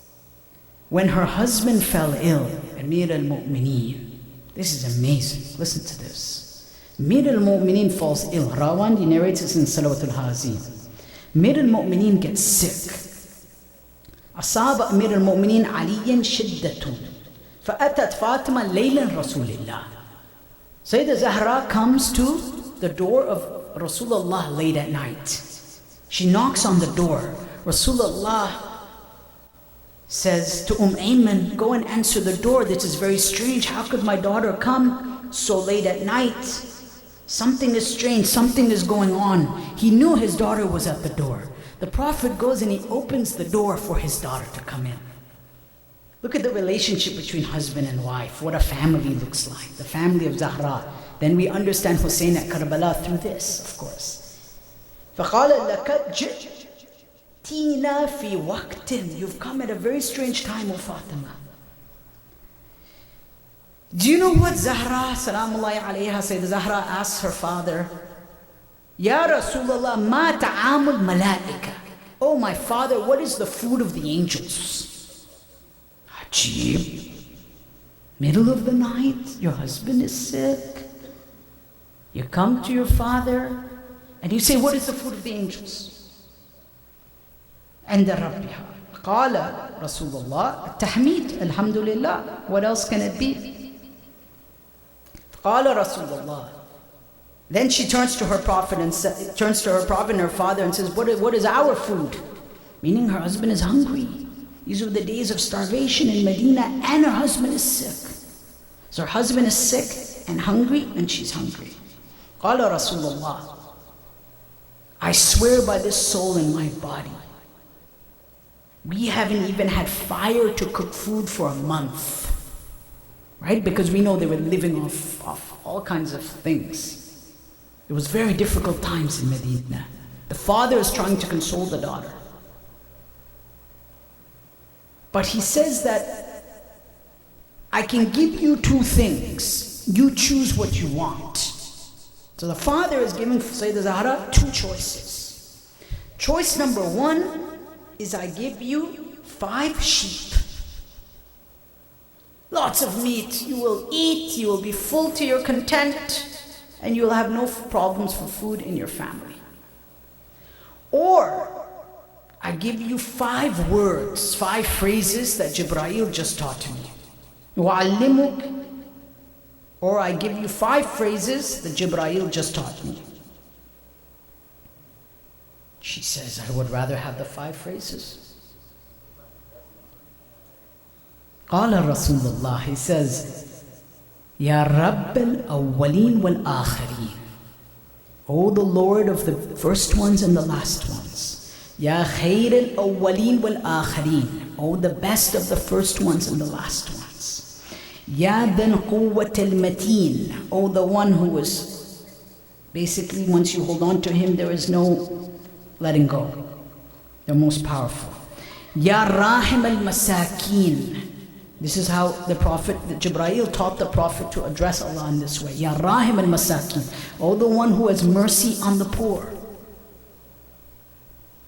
When her husband fell ill, Amir al-Mu'mineen, this is amazing. Listen to this. Amir al-Mu'mineen falls ill. Rawandi narrates this in Salawat al-Hazim. Amir al-Mu'mineen gets sick. أصاب أمير المؤمنين عليا شدة فأتت فاطمة ليلا رسول الله. Sayyidah Zahra comes to the door of Rasulullah late at night. She knocks on the door. Rasulullah says to Ayman, go and answer the door. This is very strange. How could my daughter come so late at night? Something is strange. Something is going on. He knew his daughter was at the door. The Prophet goes and he opens the door for his daughter to come in. Look at the relationship between husband and wife, what a family looks like, the family of Zahra. Then we understand Hussein at Karbala through this, of course. فَقَالَ لَكَ جِئْتِنَا فِي وَقْتٍ. You've come at a very strange time, O Fatima. Do you know what Zahra, salamullahi alayha, Sayyidah Zahra asks her father? Ya Rasulullah, ma ta'amul malaika. Oh my father, what is the food of the angels? Ajib. Middle of the night, your husband is sick. You come to your father and you say, what is the food of the angels? And the Rabbiha. Qala Rasulullah, tahmeed, alhamdulillah. What else can it be? Qala Rasulullah. Then she turns to her prophet and her father and says, what is our food? Meaning her husband is hungry. These are the days of starvation in Medina and her husband is sick. So her husband is sick and hungry and she's hungry. Qala Rasulullah, I swear by this soul in my body, we haven't even had fire to cook food for a month. Right? Because we know they were living off all kinds of things. It was very difficult times in Medina. The father is trying to console the daughter. But he says that I can give you two things. You choose what you want. So the father is giving Sayyidah Zahra two choices. Choice number one is I give you 5 sheep. Lots of meat. You will eat, you will be full to your content, and you will have no problems for food in your family. Or, I give you 5 words, 5 phrases that Jibreel just taught me. وَعَلِّمُكَ. Or I give you 5 phrases that Jibreel just taught me. She says, I would rather have the 5 phrases. قال Rasulullah, he says, Ya Rabb al-awwaleen wal-akhirin. O the Lord of the first ones and the last ones. Ya khair al-awwaleen wal-akhirin. O the best of the first ones and the last ones. Ya dhan quwwat al-mateen. Oh, the one who was basically, once you hold on to him, there is no letting go. The most powerful. Ya rahim al-masakeen. This is how the Prophet, Jibreel taught the Prophet to address Allah in this way. Ya rahim al-masakeen. Oh, the one who has mercy on the poor.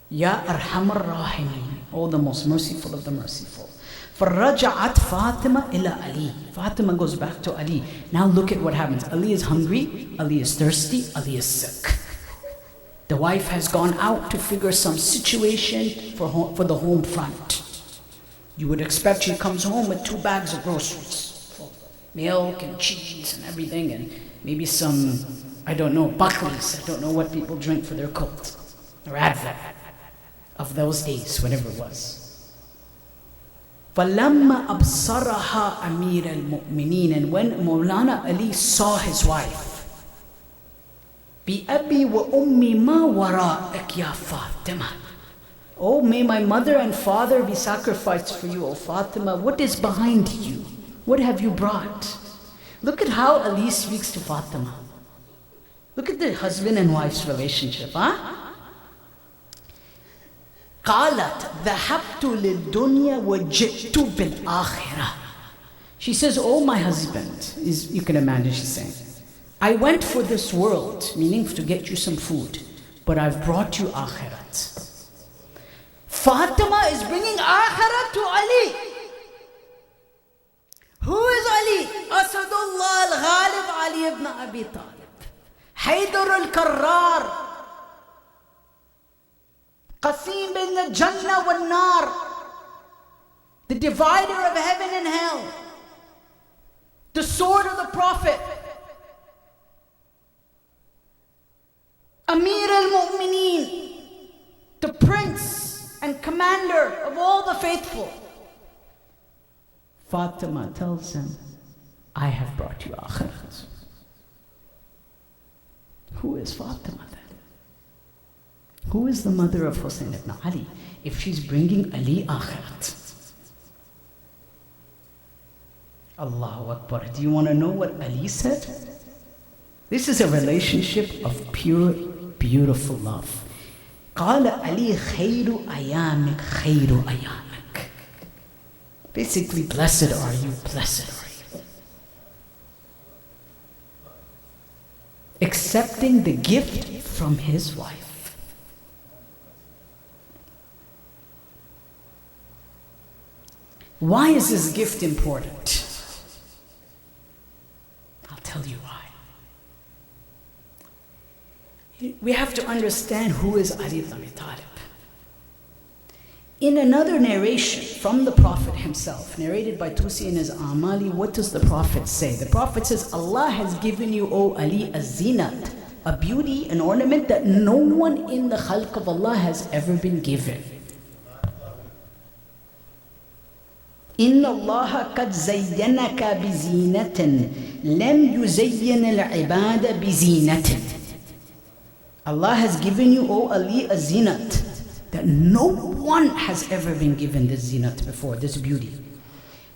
Ya arham ar-rahimin. Oh, the most merciful of the merciful. فَرَجَعَتْ Fatima ila Ali. Fatima goes back to Ali. Now look at what happens. Ali is hungry, Ali is thirsty, Ali is sick. The wife has gone out to figure some situation for the home front. You would expect she comes home with 2 bags of groceries. Milk and cheese and everything, and maybe some, I don't know, Buckley's. I don't know what people drink for their cold. Or Advil of those days, whatever it was. فَلَمَّا أَبْصَرَهَا أَمِيرَ الْمُؤْمِنِينَ. And when Mawlana Ali saw his wife, بِأَبِي وَأُمِّي مَا وَرَاءَكْ يَا فَاطِمَةَ. Oh, may my mother and father be sacrificed for you, O Fatima. What is behind you? What have you brought? Look at how Ali speaks to Fatima. Look at the husband and wife's relationship, huh? قالت ذهبت للدنيا وجئت بالآخرة. She says, oh my husband, you can imagine she's saying, I went for this world, meaning to get you some food, but I've brought you akhirat. Fatima is bringing akhirat to Ali. Who is Ali? Asadullah al-Ghalib Ali ibn Abi Talib. Haydar al-Karrar. Qasim bin the Jannah wal Nar, the divider of heaven and hell, the sword of the Prophet, Amir al-Mu'mineen, the prince and commander of all the faithful. Fatima tells him, I have brought you akhirat. Who is Fatima then? Who is the mother of Hussein ibn Ali if she's bringing Ali akhirat? Allahu Akbar. Do you want to know what Ali said? This is a relationship of pure, beautiful love. قال Ali خير أيامك خير أيامك. Basically, blessed are you, blessed are you. Accepting the gift from his wife. Why is this gift important? I'll tell you why. We have to understand who is Ali ibn Abi Talib. In another narration from the Prophet himself, narrated by Tusi in his Amali, what does the Prophet say? The Prophet says, Allah has given you, O Ali, a zinat, a beauty, an ornament that no one in the khalq of Allah has ever been given. إن الله قد زينك بزينة لم يزين العباد بزينة. Allah has given you, O Ali, a zinat that no one has ever been given this zinat before, this beauty.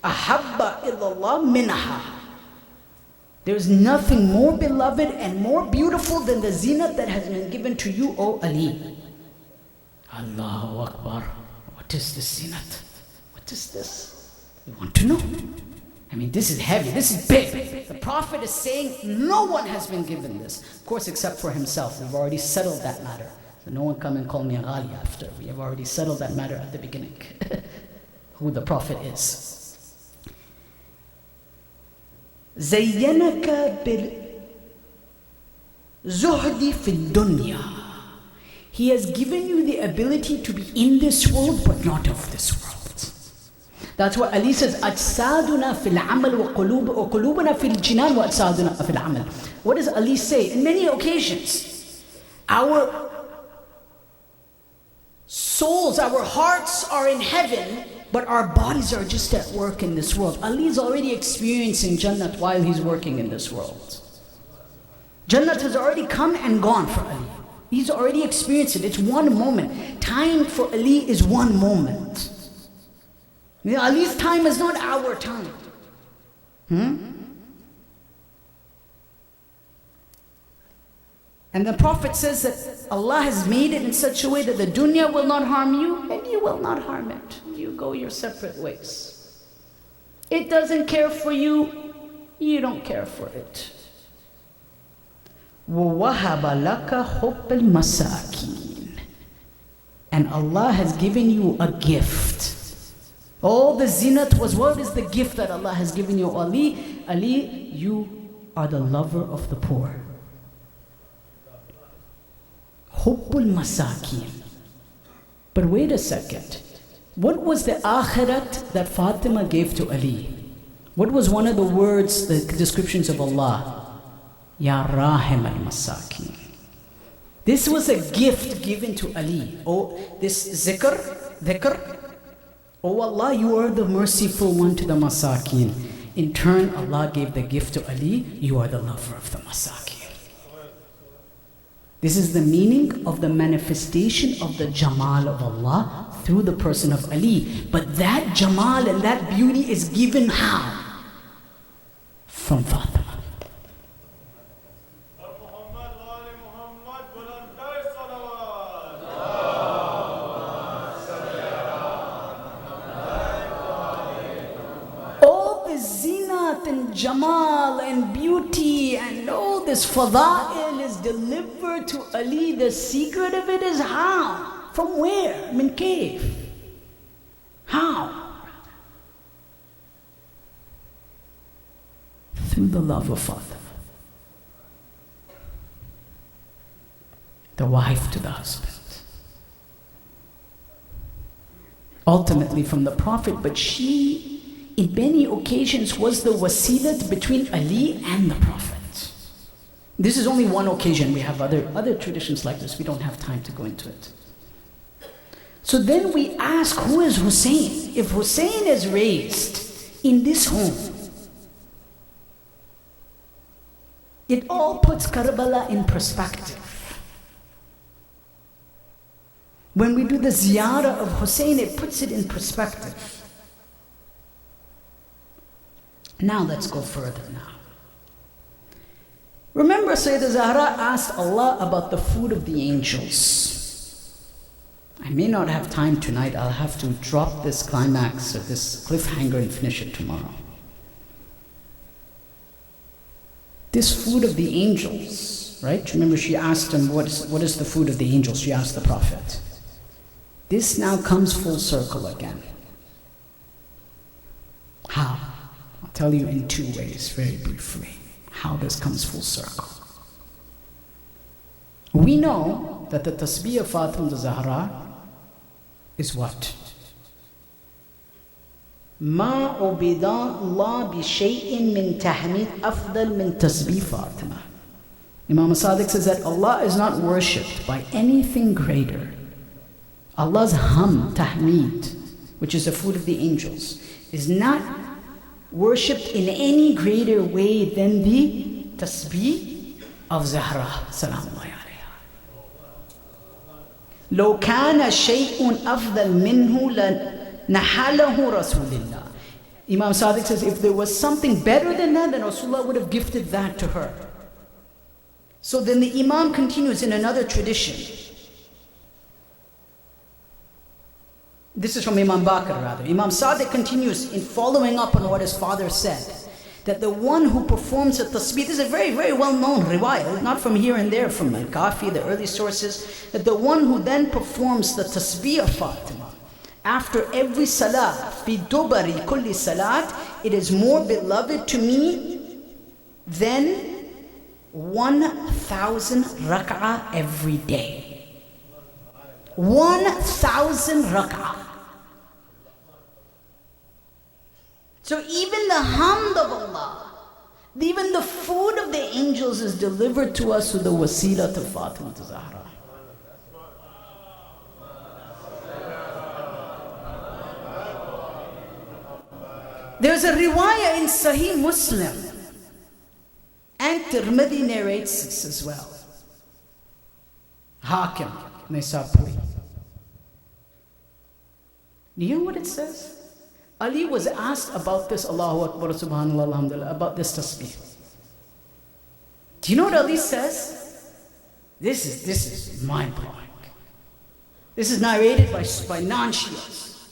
أحب إلى الله منها. There's nothing more beloved and more beautiful than the zinat that has been given to you, O Ali. Allahu Akbar. What is this zinat? What is this? We want to know. I mean, this is heavy, this is big. The Prophet is saying no one has been given this. Of course, except for himself. We've already settled that matter. So no one come and call me a ghali after. We have already settled that matter at the beginning. Who the Prophet is. زينك بالزهد في الدنيا. He has given you the ability to be in this world but not of this world. That's what Ali says, أجسادنا في العمل وقلوبنا في الجنان وأجسادنا في العمل. What does Ali say? In many occasions, our souls, our hearts are in heaven, but our bodies are just at work in this world. Ali is already experiencing Jannat while he's working in this world. Jannat has already come and gone for Ali. He's already experienced it. It's one moment. Time for Ali is one moment. Ali's time is not our time. And the Prophet says that Allah has made it in such a way that the dunya will not harm you and you will not harm it. You go your separate ways. It doesn't care for you, you don't care for it. وَوَهَبَ لَكَ حُبَّ الْمَسَاكِينَ. And Allah has given you a gift. All the zinat was, what is the gift that Allah has given you? Ali, you are the lover of the poor. Hubbul masakin. But wait a second. What was the akhirat that Fatima gave to Ali? What was one of the words, the descriptions of Allah? Ya Rahim al-Masakin. This was a gift given to Ali. Oh, this dhikr. Oh Allah, you are the merciful one to the Masakin. In turn, Allah gave the gift to Ali. You are the lover of the Masakin. This is the meaning of the manifestation of the Jamal of Allah through the person of Ali. But that Jamal and that beauty is given how? From Fatima. All the zinat and Jamal and beauty and all this fada'il is delivered to Ali. The secret of it is how? From where? Min kayf? How? Through the love of Fatima, the wife to the husband. Ultimately from the Prophet, but she, in many occasions, was the wasilat between Ali and the Prophet. This is only one occasion. We have other traditions like this. We don't have time to go into it. So then we ask, who is Hussein? If Hussein is raised in this home, it all puts Karbala in perspective. When we do the ziyarah of Hussein, it puts it in perspective. Now let's go further now. Remember, Sayyidah Zahra asked Allah about the food of the angels. I may not have time tonight. I'll have to drop this climax or this cliffhanger and finish it tomorrow. This food of the angels, right? Remember, she asked him, what is the food of the angels? She asked the Prophet. This now comes full circle again. How? I'll tell you in two ways, very briefly, how this comes full circle. We know that the tasbih of Fatima Zahra is what? ما عبد الله بشيء من تحميد أفضل من تسبيح Fatima. Imam Sadiq says that Allah is not worshipped by anything greater. Allah's tahmeed, which is the food of the angels, is not worshipped in any greater way than the tasbih of Zahra salamullahi alayha. لو كان شيء أفضل منه لنحله رسول الله. Imam Sadiq says, if there was something better than that, then Rasulullah would have gifted that to her. So then the Imam continues in another tradition. This is from Imam Baqir rather. Imam Sadiq continues in following up on what his father said, that the one who performs a tasbih, this is a very, very well-known riwayah, not from here and there, from Al-Kafi, the early sources, that the one who then performs the tasbih of Fatima, after every salah, fi dubari kulli salat, it is more beloved to me than 1,000 rak'ah every day. 1,000 rak'ah. So even the hamd of Allah, even the food of the angels is delivered to us through the wasila to Fatima Zahra. There's a riwayah in Sahih Muslim, and Tirmidhi narrates this as well. Hakim, Nisapuri. Do you know what it says? Ali was asked about this, Allahu Akbar, Subhanallah, Alhamdulillah, about this tasbih. Do you know what Ali says? This is mind-blowing. This is narrated by non-Shias.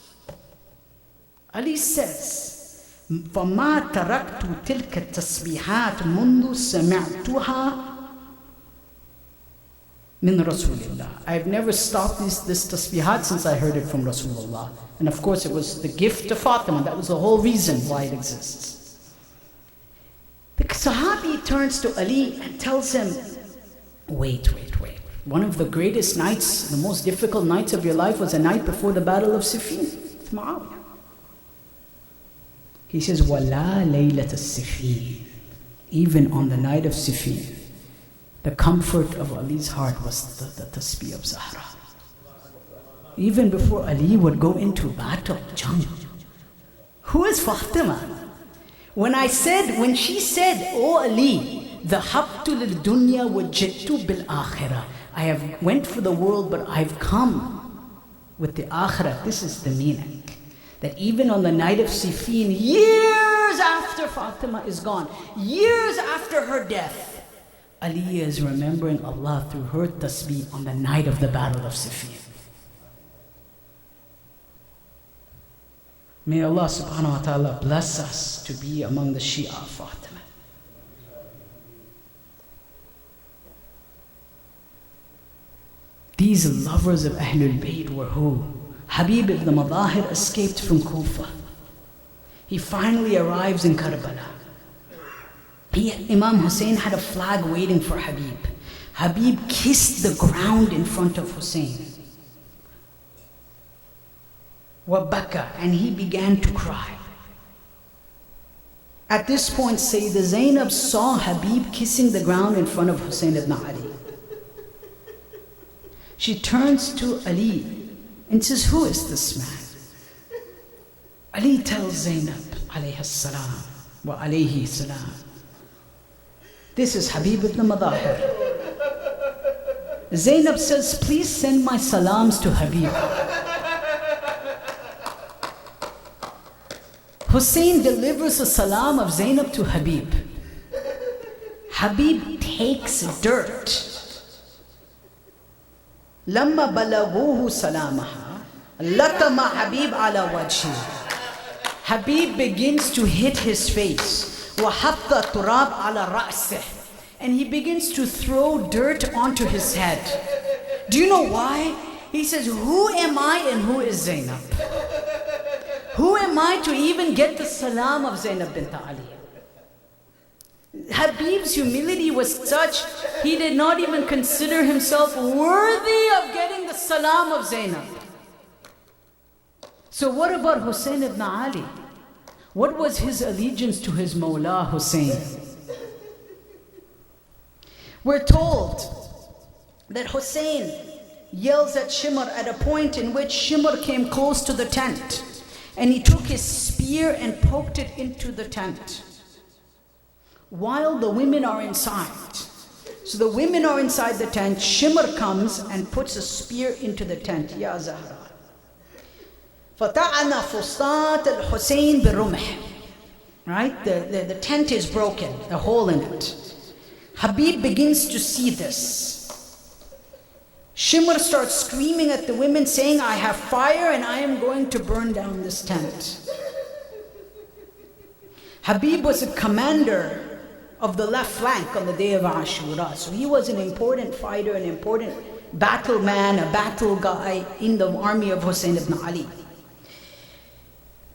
Ali says, فَمَا تَرَكْتُ تِلْكَ التَّسْبِيحَاتِ مُنْذُ سَمِعْتُهَا min Rasulillah. I've never stopped this tasbihat since I heard it from Rasulullah. And of course it was the gift to Fatima. That was the whole reason why it exists. The Sahabi turns to Ali and tells him, wait. One of the greatest nights, the most difficult nights of your life was a night before the battle of Siffin. It's Muawiyah. He says, وَلَا لَيْلَةَ السِّفِينَ. Even on the night of Siffin, the comfort of Ali's heart was the tasbih of Zahra. Even before Ali would go into battle, jang. Who is Fatima? When she said, "Oh Ali, dhahabtu lil dunya wa jittu bil akhirah." I have went for the world, but I've come with the akhirah. This is the meaning. That even on the night of Siffin, years after Fatima is gone, years after her death, Ali is remembering Allah through her tasbih on the night of the battle of Siffin. May Allah subhanahu wa ta'ala bless us to be among the Shia of Fatima. These lovers of Ahlul Bayt were who? Habib ibn Madahir escaped from Kufa. He finally arrives in Karbala. Imam Hussein had a flag waiting for Habib. Habib kissed the ground in front of Hussein. Wabaka, and he began to cry. At this point, Sayyidah Zainab saw Habib kissing the ground in front of Hussein ibn Ali. She turns to Ali and says, "Who is this man?" Ali tells Zainab alayhi salam wa alayhi salam, "This is Habib ibn Madahir." Zainab says, "Please send my salams to Habib." Hussein delivers the salam of Zainab to Habib. Habib takes dirt. Lamma balaghuhu salamaha, latama Habib ala wajhi. Habib begins to hit his face. Wahatta turab ala ra'sih. And he begins to throw dirt onto his head. Do you know why? He says, "Who am I and who is Zainab? Who am I to even get the salam of Zainab bint Ali?" Habib's humility was such, he did not even consider himself worthy of getting the salam of Zainab. So what about Hussein ibn Ali? What was his allegiance to his Mawla Hussein? We're told that Hussein yells at Shimr at a point in which Shimr came close to the tent. And he took his spear and poked it into the tent. While the women are inside. So the women are inside the tent. Shimr comes and puts a spear into the tent. Ya Zahra. فَتَعَنَا فُسْطَاطَ الْحُسَيْنِ بِالرُّمْحِ. Right? The tent is broken. A hole in it. Habib begins to see this. Shimr starts screaming at the women, saying, "I have fire and I am going to burn down this tent." Habib was a commander of the left flank on the day of Ashura. So he was an important fighter, an important battle man, a battle guy in the army of Hussein ibn Ali.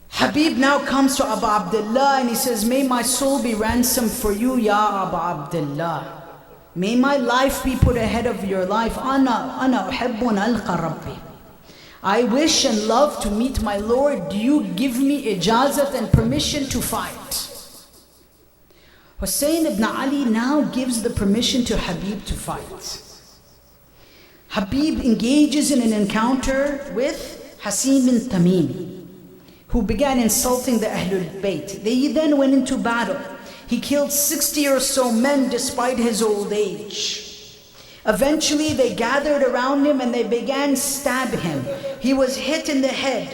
Habib now comes to Abu Abdullah and he says, "May my soul be ransomed for you, Ya Abu Abdullah. May my life be put ahead of your life. Ana uhibbun alqa Rabbi. I wish and love to meet my Lord. Do you give me ijazat and permission to fight?" Hussein ibn Ali now gives the permission to Habib to fight. Habib engages in an encounter with Hasim bin Tamim, who began insulting the Ahlul Bayt. They then went into battle. He killed 60 or so men despite his old age. Eventually they gathered around him and they began to stab him. He was hit in the head.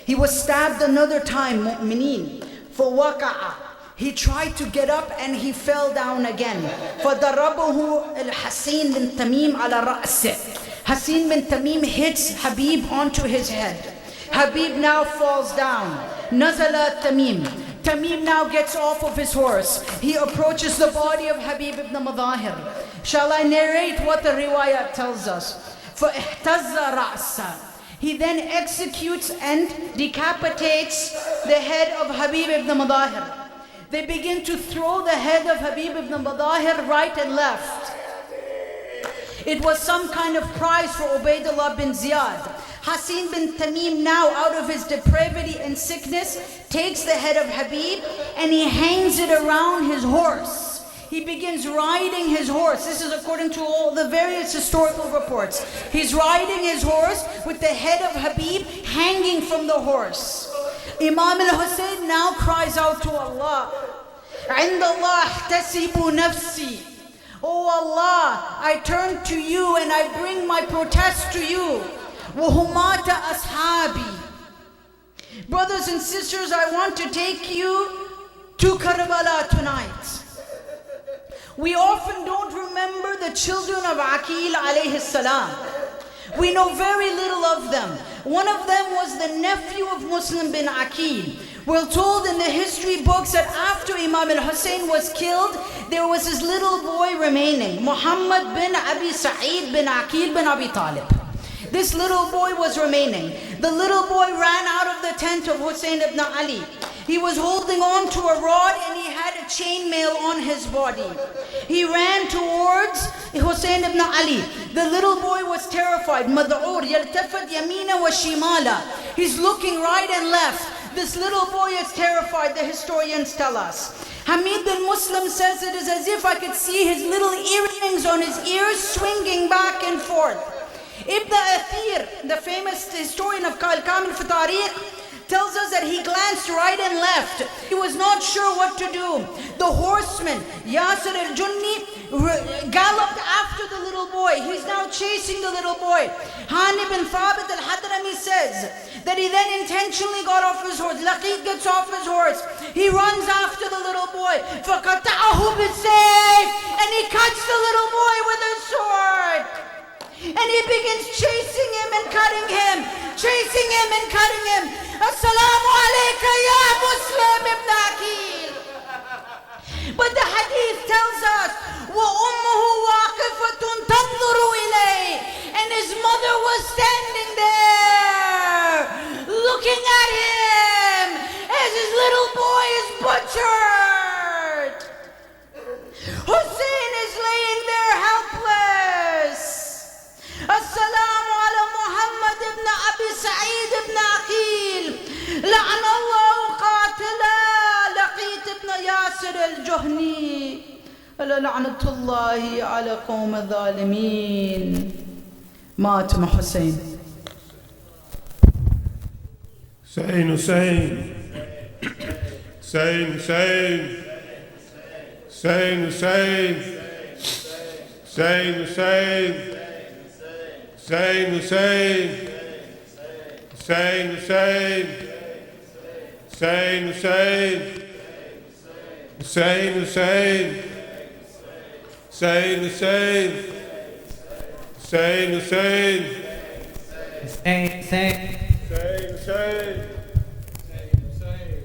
He was stabbed another time, mu'mineen. فَوَقَعَ. He tried to get up and he fell down again. فَضَرَبَهُ الْحَسِينَ بن تَمِيمَ عَلَى رَأْسِهِ. Hasin bin Tamim hits Habib onto his head. Habib now falls down. Nazala Tamim. Tamim now gets off of his horse. He approaches the body of Habib ibn Madahir. Shall I narrate what the riwayat tells us? فَإِحْتَزَّ رَأْسًا. He then executes and decapitates the head of Habib ibn Madahir. They begin to throw the head of Habib ibn Madahir right and left. It was some kind of prize for Ubaidullah bin Ziyad. Hasin bin Tamim now, out of his depravity and sickness, takes the head of Habib and he hangs it around his horse. He begins riding his horse. This is according to all the various historical reports. He's riding his horse with the head of Habib hanging from the horse. Imam al-Hussein now cries out to Allah, عِنْدَ اللَّهِ احْتَسِبُ نَفْسِي. Oh Allah, I turn to you and I bring my protest to you. وَهُمَاتَ أَصْحَابِي. Brothers and sisters, I want to take you to Karbala tonight. We often don't remember the children of Aqil alayhi salam. We know very little of them. One of them was the nephew of Muslim bin Aqil. We're told in the history books that after Imam al-Hussein was killed, there was his little boy remaining, Muhammad bin Abi Sa'id bin Aqil bin Abi Talib. This little boy was remaining. The little boy ran out of the tent of Hussein ibn Ali. He was holding on to a rod and he had a chainmail on his body. He ran towards Hussein ibn Ali. The little boy was terrified. Mad'ur yaltafat yamina wa shimala. He's looking right and left. This little boy is terrified, the historians tell us. Hamid bin Muslim says it is as if I could see his little earrings on his ears swinging back and forth. Ibn Athir, the famous historian of Al-Kamil fi Tariq, tells us that he glanced right and left. He was not sure what to do. The horseman, Yasir al-Junni, galloped after the little boy. He's now chasing the little boy. Hani bin Thabit al-Hadrami says that he then intentionally got off his horse. Laqit gets off his horse. He runs after the little boy. فَقَطَعَهُ بِالسَّيْفِ. And he cuts the little boy with a sword. And he begins chasing him and cutting him, chasing him and cutting him. Assalamu alayka ya Muslim ibn Aqil. But the hadith tells us, وَأُمُّهُ وَاقِفَةٌ تَنْظُرُ إِلَيْهِ. And his mother was standing there, looking at him as his little boy is butchered. Hussein is laying there helpless. Assalamu ala Muhammad ibn Abi Sa'id ibn Aqil. La'an Allah qatila Laqit ibn Yasir al-Juhni. La'natullahi ala qawm al-zalimin. Matum Hussein. Hussein, Hussein. Hussein, Hussein. Hussein, Hussein. Hussein, Hussein. Hussein, Hussein. Hussein, Hussein. Hussein, Hussein. Hussein, Hussein. Hussein, Hussein. Hussein, Hussein. Hussein, Hussein.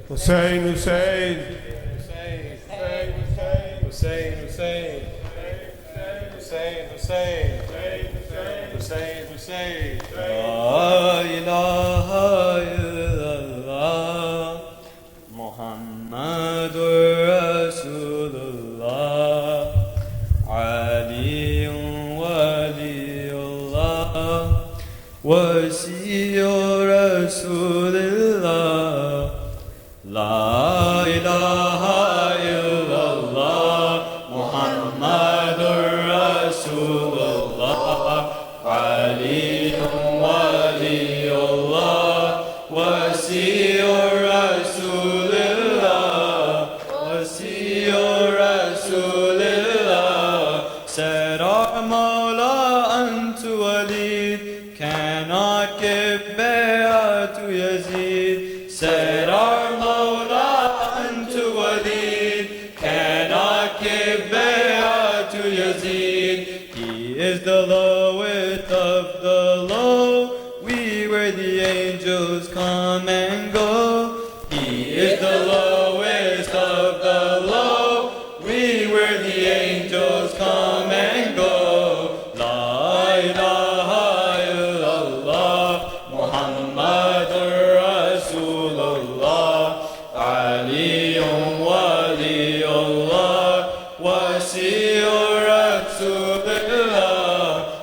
Hussein, Hussein. Hussein, Hussein. Hussein, Hussein. Hussein, Hussein. La ilaha illallah Muhammadur Rasulullah Aliyun waliyullah Wasiyur Rasulullah La ilaha illallah Muhammadur Rasulullah Aliyun waliyullah Wasiyur Rasulullah Wasiyur Rasulullah Said our Mawla unto Walid Cannot give bay'ah to Yazid He is the lowest of the low. We where the angels come and go. He is the lowest of the low. We where the angels come and go. La ilaha illallah Muhammadur Rasulullah Aliyun waliyullah Wasi'ur Rasulullah.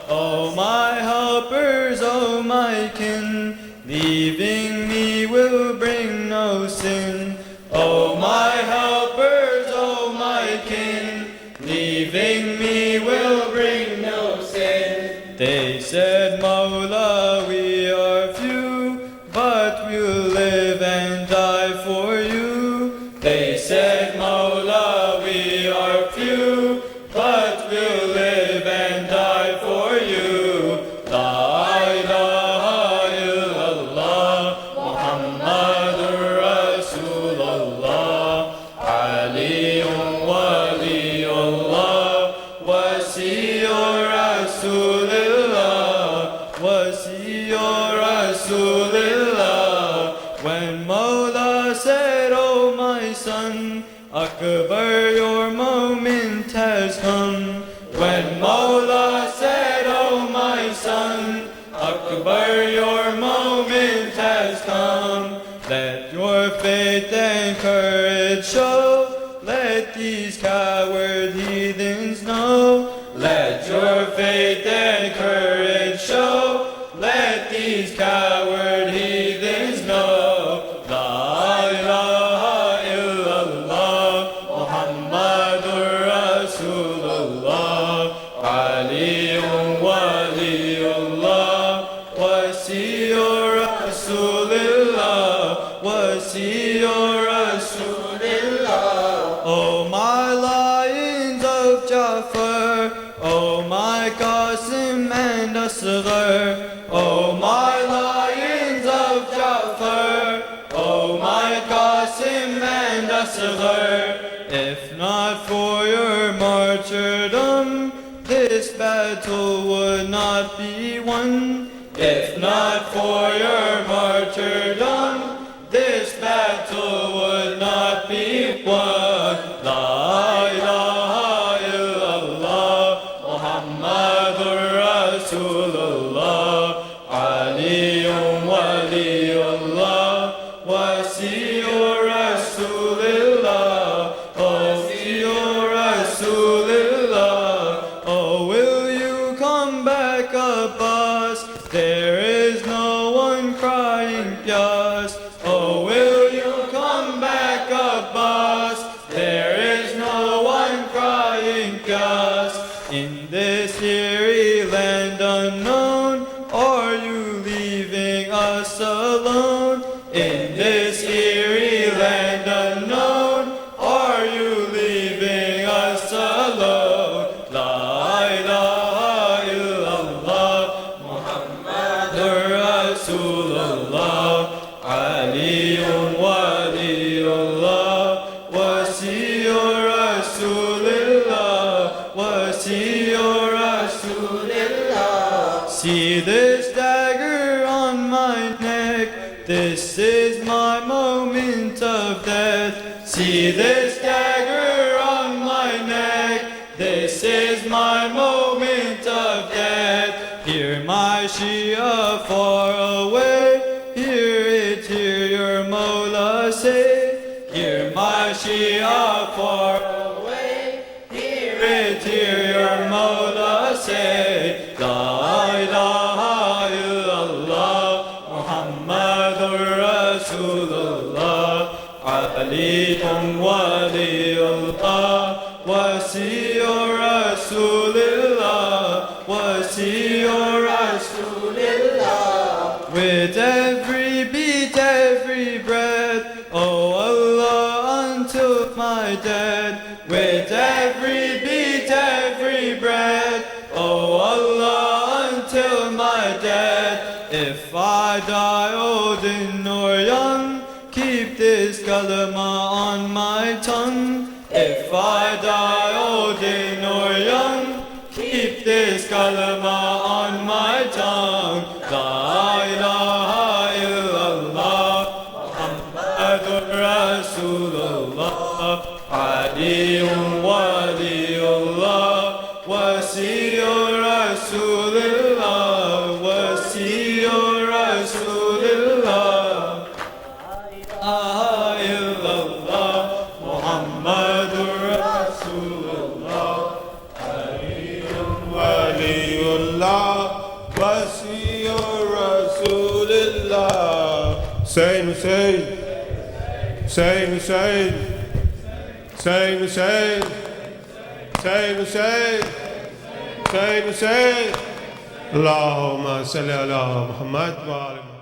Oh my helpers, oh my kin, leaving me will bring no sin. Oh my helpers, oh my kin, leaving me will bring no sin. They said, Mawla, we are few, but we'll live and die for you. They said, Mawla, we are few, but we'll live and die for you. La ilaha illallah Muhammadur Rasulullah Aliyun waliyullah Wasi'ur Rasulullah Wasi'ur Rasulullah. When Mawla said, oh my son, Akbar, your moment has come. When Mawla said, oh my son, Akbar, your moment has come. Let your faith and courage show. Let these coward heathens know. Let your faith and courage show. Let these coward heathens know. La ilaha illallah Muhammadur Rasulullah Aliyun waliyullah Wasi'ur Rasulullah Wasi'ur Rasulullah. Oh my lions of Jafar, oh my Qasim and Asghar, oh my lions of Jafar, oh my Qasim and Asghar. If not for your martyrdom, this battle would not be won. If not for your martyrdom, this battle would not be won. La ilaha illallah Muhammadur Rasulullah Aliyun waliyullah Wasi'ur Rasulullah Wasi'ur Rasulullah. Oh, will you come back, Abbas? There is no one crying Pyas. Oh, will you come back, Abbas? There is no one crying Pyas. In this eerie land unknown, are you leaving us alone? In this eerie land unknown, are you leaving us alone? La ilaha illallah Muhammadur Rasulullah Aliyun waliyullah Wasi'ur Rasulullah Wasi'ur Rasulullah. See this dagger on my neck, this is my moment of death. See this dagger on my neck, this is my moment of death. Hear my Shia far away, hear it, hear your Mawla say. Hear my Shia far away, hear it, hear your Mawla say. La ilaha illallah Muhammadur Rasulullah Aliyun waliyullah Wasi'ur Rasulullah Wasi'ur Rasulullah. With every beat, every breath, oh Allah, until my death. With every beat, every breath, oh Allah, until my death. If I die old or young, keep this kalama on my tongue. If I die old or young, keep keep this kalama on my tongue. La ilaha illallah, Muhammadur Rasulullah, Aliyun waliyullah, Wasiyur Rasulullah, Wasiyur Rasulullah. La ilaha illallah, Muhammadur Rasulullah, Waliullah, Wasiyur Rasulullah. Hussein, Hussein, Hussein, Hussein, Hussein, Hussein, Hussein, Hussein, Hussein, Hussein. Allahumma salli ala Muhammad wa ala Muhammad.